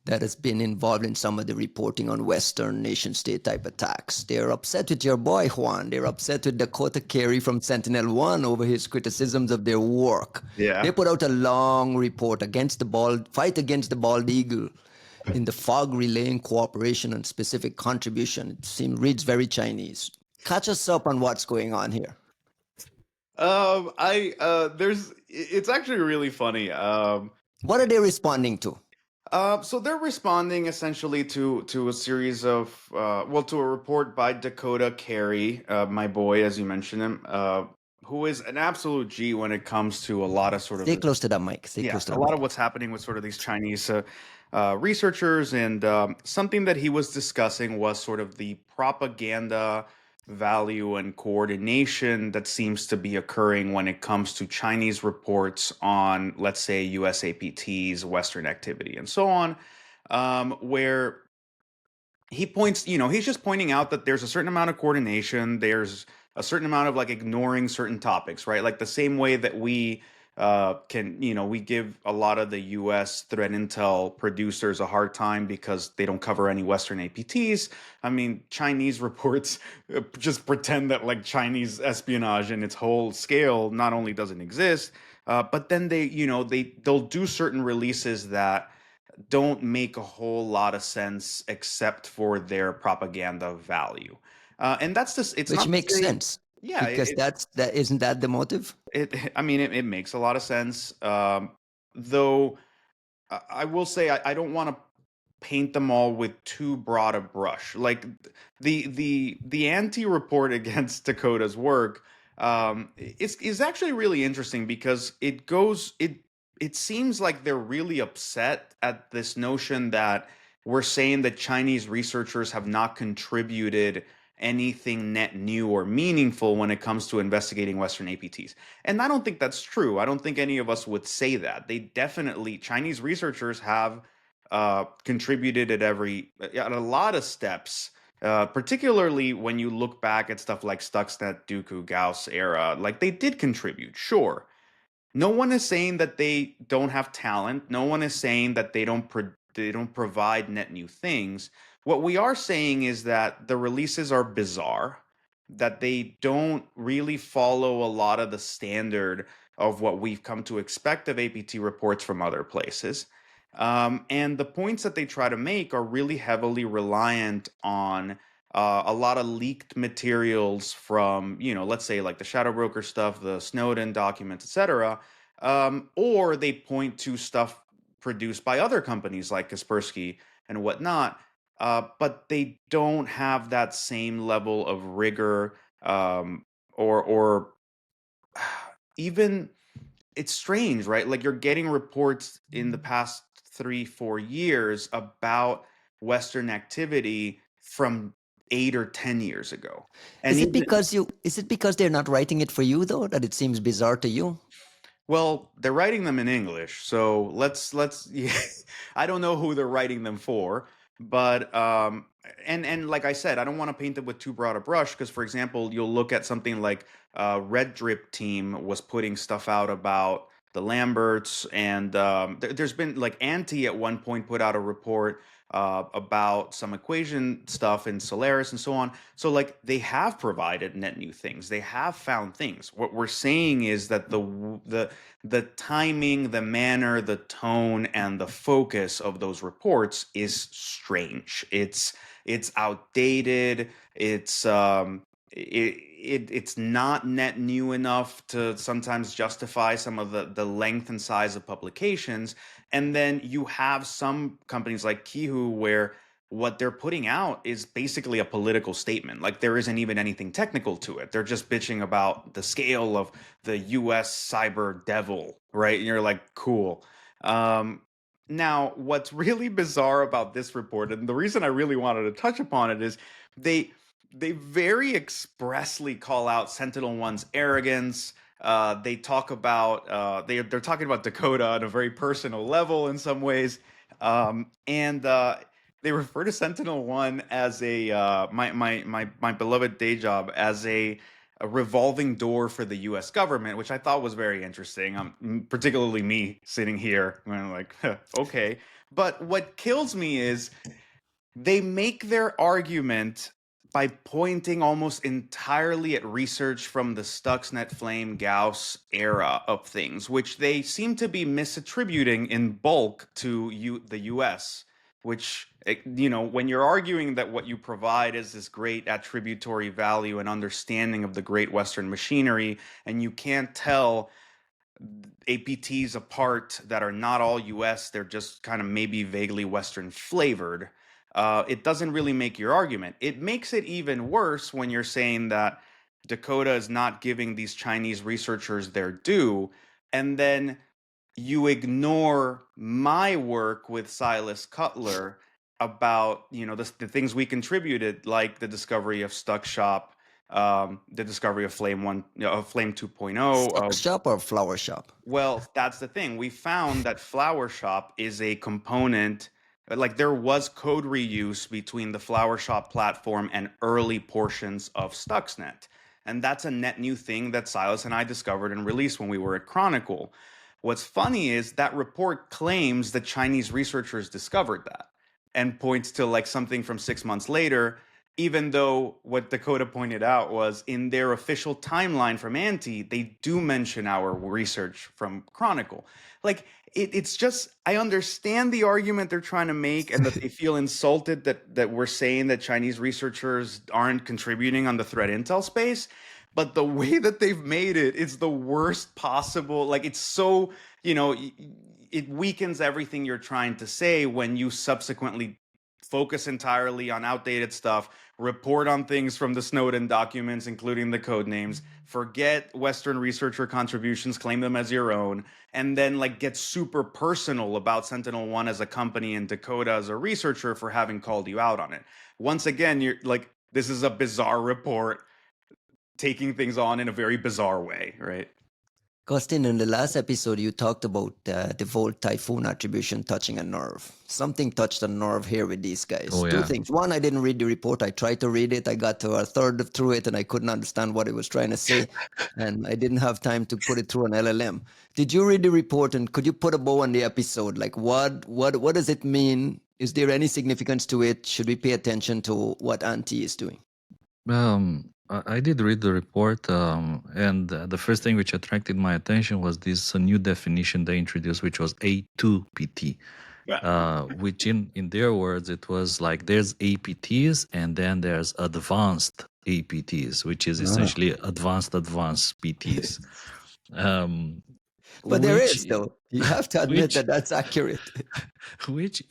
that has been involved in some of the reporting on Western nation-state type attacks. They're upset with your boy, Juan. They're upset with Dakota Carey from Sentinel One over his criticisms of their work. Yeah. They put out a long report fight against the bald eagle in the fog relaying cooperation and reads very Chinese. Catch us up on what's going on here. It's actually really funny. What are they responding to? So they're responding essentially to a series of to a report by Dakota Carey, my boy, as you mentioned him, who is an absolute G when it comes to a lot of sort of Stay close to that mic. a lot of what's happening with sort of these Chinese researchers, and something that he was discussing was sort of the propaganda value and coordination that seems to be occurring when it comes to Chinese reports on, let's say, US APTs, Western activity, and so on, where he points, he's just pointing out that there's a certain amount of coordination, there's a certain amount of like ignoring certain topics, right? Like the same way that we we give a lot of the US threat intel producers a hard time because they don't cover any Western APTs. I mean, Chinese reports just pretend that like Chinese espionage in its whole scale not only doesn't exist, but then they'll do certain releases that don't make a whole lot of sense except for their propaganda value. And that's just, it's Which not to makes say, sense yeah, because that isn't that the motive? I mean, it makes a lot of sense. Though I will say I don't want to paint them all with too broad a brush. Like the Antiy report against Dakota's work is actually really interesting because it seems like they're really upset at this notion that we're saying that Chinese researchers have not contributed anything net new or meaningful when it comes to investigating Western APTs. And I don't think that's true. I don't think any of us would say that. They definitely, Chinese researchers have contributed at a lot of steps, particularly when you look back at stuff like Stuxnet, Dooku, Gauss era. Like they did contribute, sure. No one is saying that they don't have talent. No one is saying that they don't provide net new things. What we are saying is that the releases are bizarre, that they don't really follow a lot of the standard of what we've come to expect of APT reports from other places. And the points that they try to make are really heavily reliant on a lot of leaked materials from, let's say like the shadow broker stuff, the Snowden documents, etc. Or they point to stuff produced by other companies like Kaspersky and whatnot, but they don't have that same level of rigor, or even it's strange, right? Like you're getting reports in the past 3-4 years about Western activity from 8 or 10 years ago, and Is it even because they're not writing it for you though that it seems bizarre to you? well, they're writing them in English, so let's yeah, I don't know who they're writing them for, but and like I said, I don't want to paint it with too broad a brush because, for example, you'll look at something like Red Drip Team was putting stuff out about the Lamberts, and there's been like Antiy at one point put out a report about some equation stuff in Solaris and so on. So like they have provided net new things. They have found things. What we're saying is that the timing, the manner, the tone, and the focus of those reports is strange. It's outdated. It's not net new enough to sometimes justify some of the length and size of publications. And then you have some companies like Kihu where what they're putting out is basically a political statement. Like there isn't even anything technical to it. They're just bitching about the scale of the US cyber devil, right? And you're like, cool. Now, what's really bizarre about this report, and the reason I really wanted to touch upon it, is they they very expressly call out Sentinel One's arrogance. They talk about they're talking about Dakota on a very personal level in some ways, and they refer to Sentinel One as a my beloved day job as a revolving door for the U.S. government, which I thought was very interesting. Particularly me sitting here, I'm like, okay. But what kills me is they make their argument by pointing almost entirely at research from the Stuxnet Flame Gauss era of things, which they seem to be misattributing in bulk to the US, which, when you're arguing that what you provide is this great attributory value and understanding of the great Western machinery, and you can't tell APTs apart that are not all US, they're just kind of maybe vaguely Western flavored. It doesn't really make your argument. It makes it even worse when you're saying that Dakota is not giving these Chinese researchers their due, and then you ignore my work with Silas Cutler about the things we contributed, like the discovery of Stuck Shop the discovery of Flame 2.0. Stock shop or flower shop? Well, that's the thing. We found that Flower Shop is a component, like there was code reuse between the Flower Shop platform and early portions of Stuxnet. And that's a net new thing that Silas and I discovered and released when we were at Chronicle. What's funny is that report claims that Chinese researchers discovered that and points to like something from 6 months later, even though what Dakota pointed out was in their official timeline from Antiy, they do mention our research from Chronicle. Like it's just, I understand the argument they're trying to make and that they feel insulted that we're saying that Chinese researchers aren't contributing on the threat intel space. But the way that they've made it is the worst possible. Like it's so, it weakens everything you're trying to say when you subsequently focus entirely on outdated stuff, report on things from the Snowden documents, including the code names, forget Western researcher contributions, claim them as your own, and then like get super personal about Sentinel One as a company and Dakota as a researcher for having called you out on it. Once again, you're like, this is a bizarre report taking things on in a very bizarre way, right? Costin, in the last episode, you talked about the Volt Typhoon attribution touching a nerve. Something touched a nerve here with these guys. Oh, Two yeah. things. One, I didn't read the report. I tried to read it. I got to a third through it, and I couldn't understand what it was trying to say. And I didn't have time to put it through an LLM. Did you read the report, and could you put a bow on the episode? Like, what does it mean? Is there any significance to it? Should we pay attention to what Antiy is doing? I did read the report, and the first thing which attracted my attention was this new definition they introduced, which was A2PT, which in their words, it was like there's APTs and then there's advanced APTs, which is essentially advanced PTs. But there is, though. You have to admit that that's accurate. Like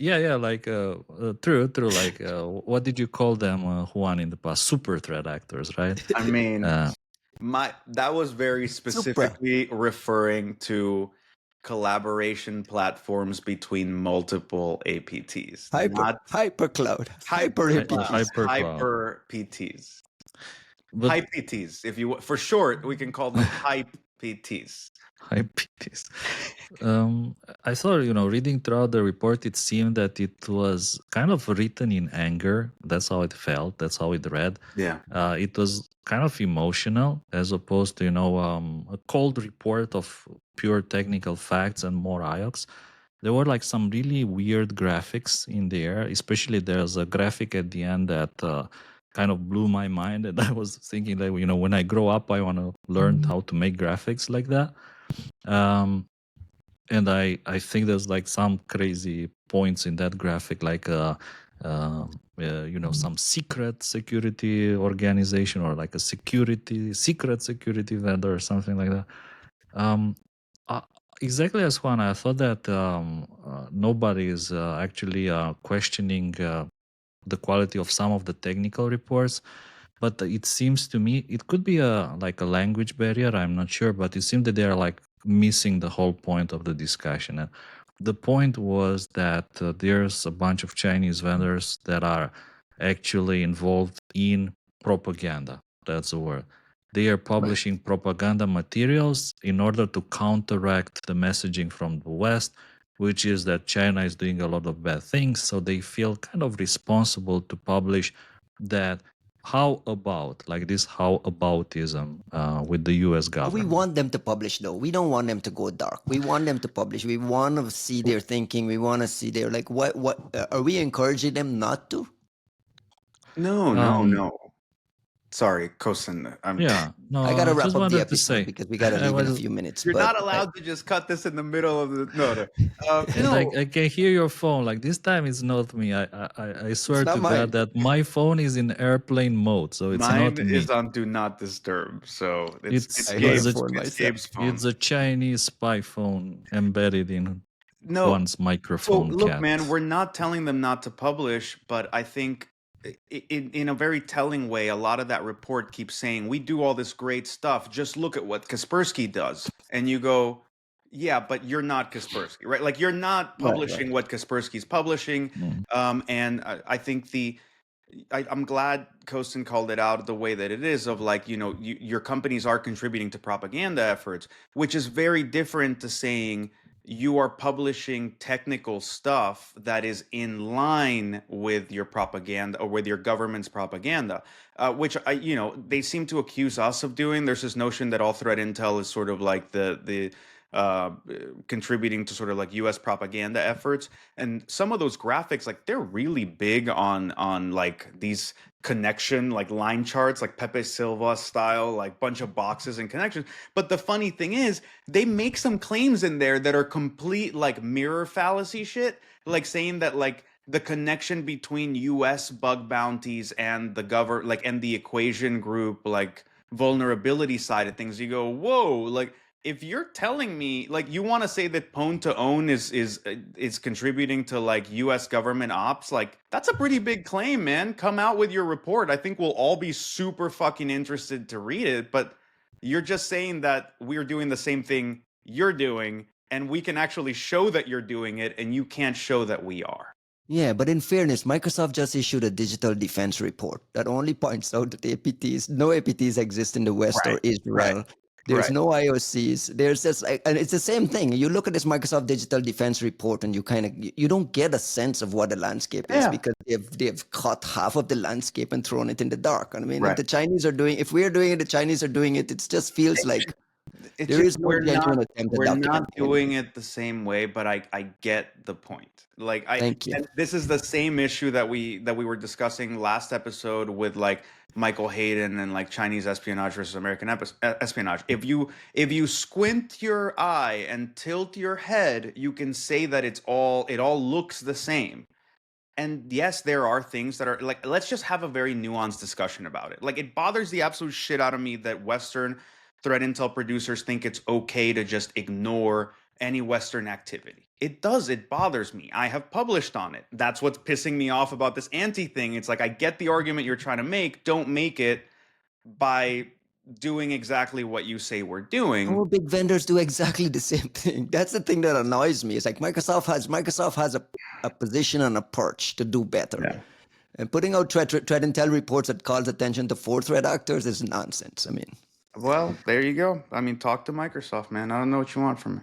true. Like, what did you call them, Juan, in the past? Super threat actors, right? I mean, that was very specifically referring to collaboration platforms between multiple APTs. Hypercloud. Hyper PTs. Hype PTs. If you, for short, we can call them hype PTs. Hype PTs. I saw, reading throughout the report, it seemed that it was kind of written in anger. That's how it felt. That's how it read. Yeah. It was kind of emotional as opposed to, a cold report of pure technical facts and more IOCs. There were like some really weird graphics in there, especially there's a graphic at the end that kind of blew my mind. And I was thinking that, when I grow up, I want to learn how to make graphics like that. And I think there's like some crazy points in that graphic, like some secret security organization or like a secret security vendor or something like that. Exactly as Juan, I thought that nobody is actually questioning the quality of some of the technical reports. But it seems to me it could be like a language barrier. I'm not sure, but it seems that they are like missing the whole point of the discussion. And the point was that there's a bunch of Chinese vendors that are actually involved in propaganda. That's the word. They are publishing propaganda materials in order to counteract the messaging from the West, which is that China is doing a lot of bad things. So they feel kind of responsible to publish that. How aboutism with the U.S. government? We want them to publish, though. We don't want them to go dark. We want them to publish. We want to see their thinking. We want to see their, like, what are we encouraging them not to? No. Sorry, Costin. I gotta wrap up the episode because we gotta leave in a few minutes. You're not allowed to just cut this in the middle of the I can hear your phone. Like this time, it's not me. I swear to God that my phone is in airplane mode, so it's not me. Mine is on do not disturb, so it's Gabe's phone. It's a Chinese spy phone embedded in one's microphone. So look, man, we're not telling them not to publish, but I think. In a very telling way, a lot of that report keeps saying, we do all this great stuff. Just look at what Kaspersky does. And you go, yeah, but you're not Kaspersky, right? Like you're not publishing what Kaspersky's publishing. And I think I'm glad Costin called it out the way that it is, of like, your companies are contributing to propaganda efforts, which is very different to saying you are publishing technical stuff that is in line with your propaganda or with your government's propaganda, which they seem to accuse us of doing. There's this notion that all threat intel is sort of like the uh, contributing to sort of like U.S. propaganda efforts, and some of those graphics, like they're really big on like these connection like line charts, like Pepe Silva style, like bunch of boxes and connections. But the funny thing is, they make some claims in there that are complete like mirror fallacy shit, like saying that like the connection between US bug bounties and the and the equation group like vulnerability side of things. You go, whoa, like if you're telling me like you want to say that pwn to own is contributing to like US government ops, like that's a pretty big claim, man. Come out with your report. I think we'll all be super fucking interested to read it, but you're just saying that we're doing the same thing you're doing, and we can actually show that you're doing it, and you can't show that we are. Yeah, but in fairness, Microsoft just issued a digital defense report that only points out that no APTs exist in the West or Israel. There's no IOCs. There's just and it's the same thing. You look at this Microsoft Digital Defense report, and you don't get a sense of what the landscape is, because they've cut half of the landscape and thrown it in the dark. I mean, if the Chinese are doing, if we're doing it, the Chinese are doing it. It just feels like there is no genuine attempt to document. We're not doing it the same way, but I get the point. Like Thank you. And this is the same issue that we were discussing last episode with like Michael Hayden and like Chinese espionage versus American espionage. If you squint your eye and tilt your head, you can say that it all looks the same. And yes, there are things that are like, let's just have a very nuanced discussion about it. Like, it bothers the absolute shit out of me that Western threat intel producers think it's okay to just ignore any Western activity. It does. It bothers me. I have published on it. That's what's pissing me off about this Antiy thing. It's like, I get the argument you're trying to make. Don't make it by doing exactly what you say we're doing. All big vendors do exactly the same thing. That's the thing that annoys me. It's like Microsoft has a position on a perch to do better. Yeah. And putting out threat intel reports that calls attention to 4 threat actors is nonsense. I mean, well, there you go. I mean, talk to Microsoft, man. I don't know what you want from me.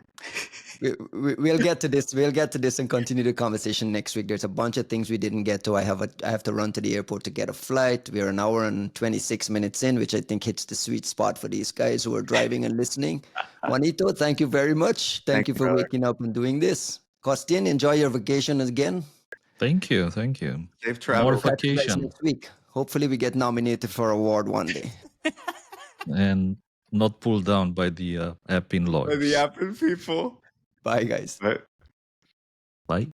We'll get to this. We'll get to this and continue the conversation next week. There's a bunch of things we didn't get to. I have to run to the airport to get a flight. We're an hour and 26 minutes in, which I think hits the sweet spot for these guys who are driving and listening. Juanito, thank you very much. Thank you for brother. waking up and doing this. Costin, enjoy your vacation again. Thank you. Safe travel. More vacation. Next week. Hopefully we get nominated for an award one day. And not pulled down by the Appin lawyers. By the Appin people. Bye, guys. Right. Bye.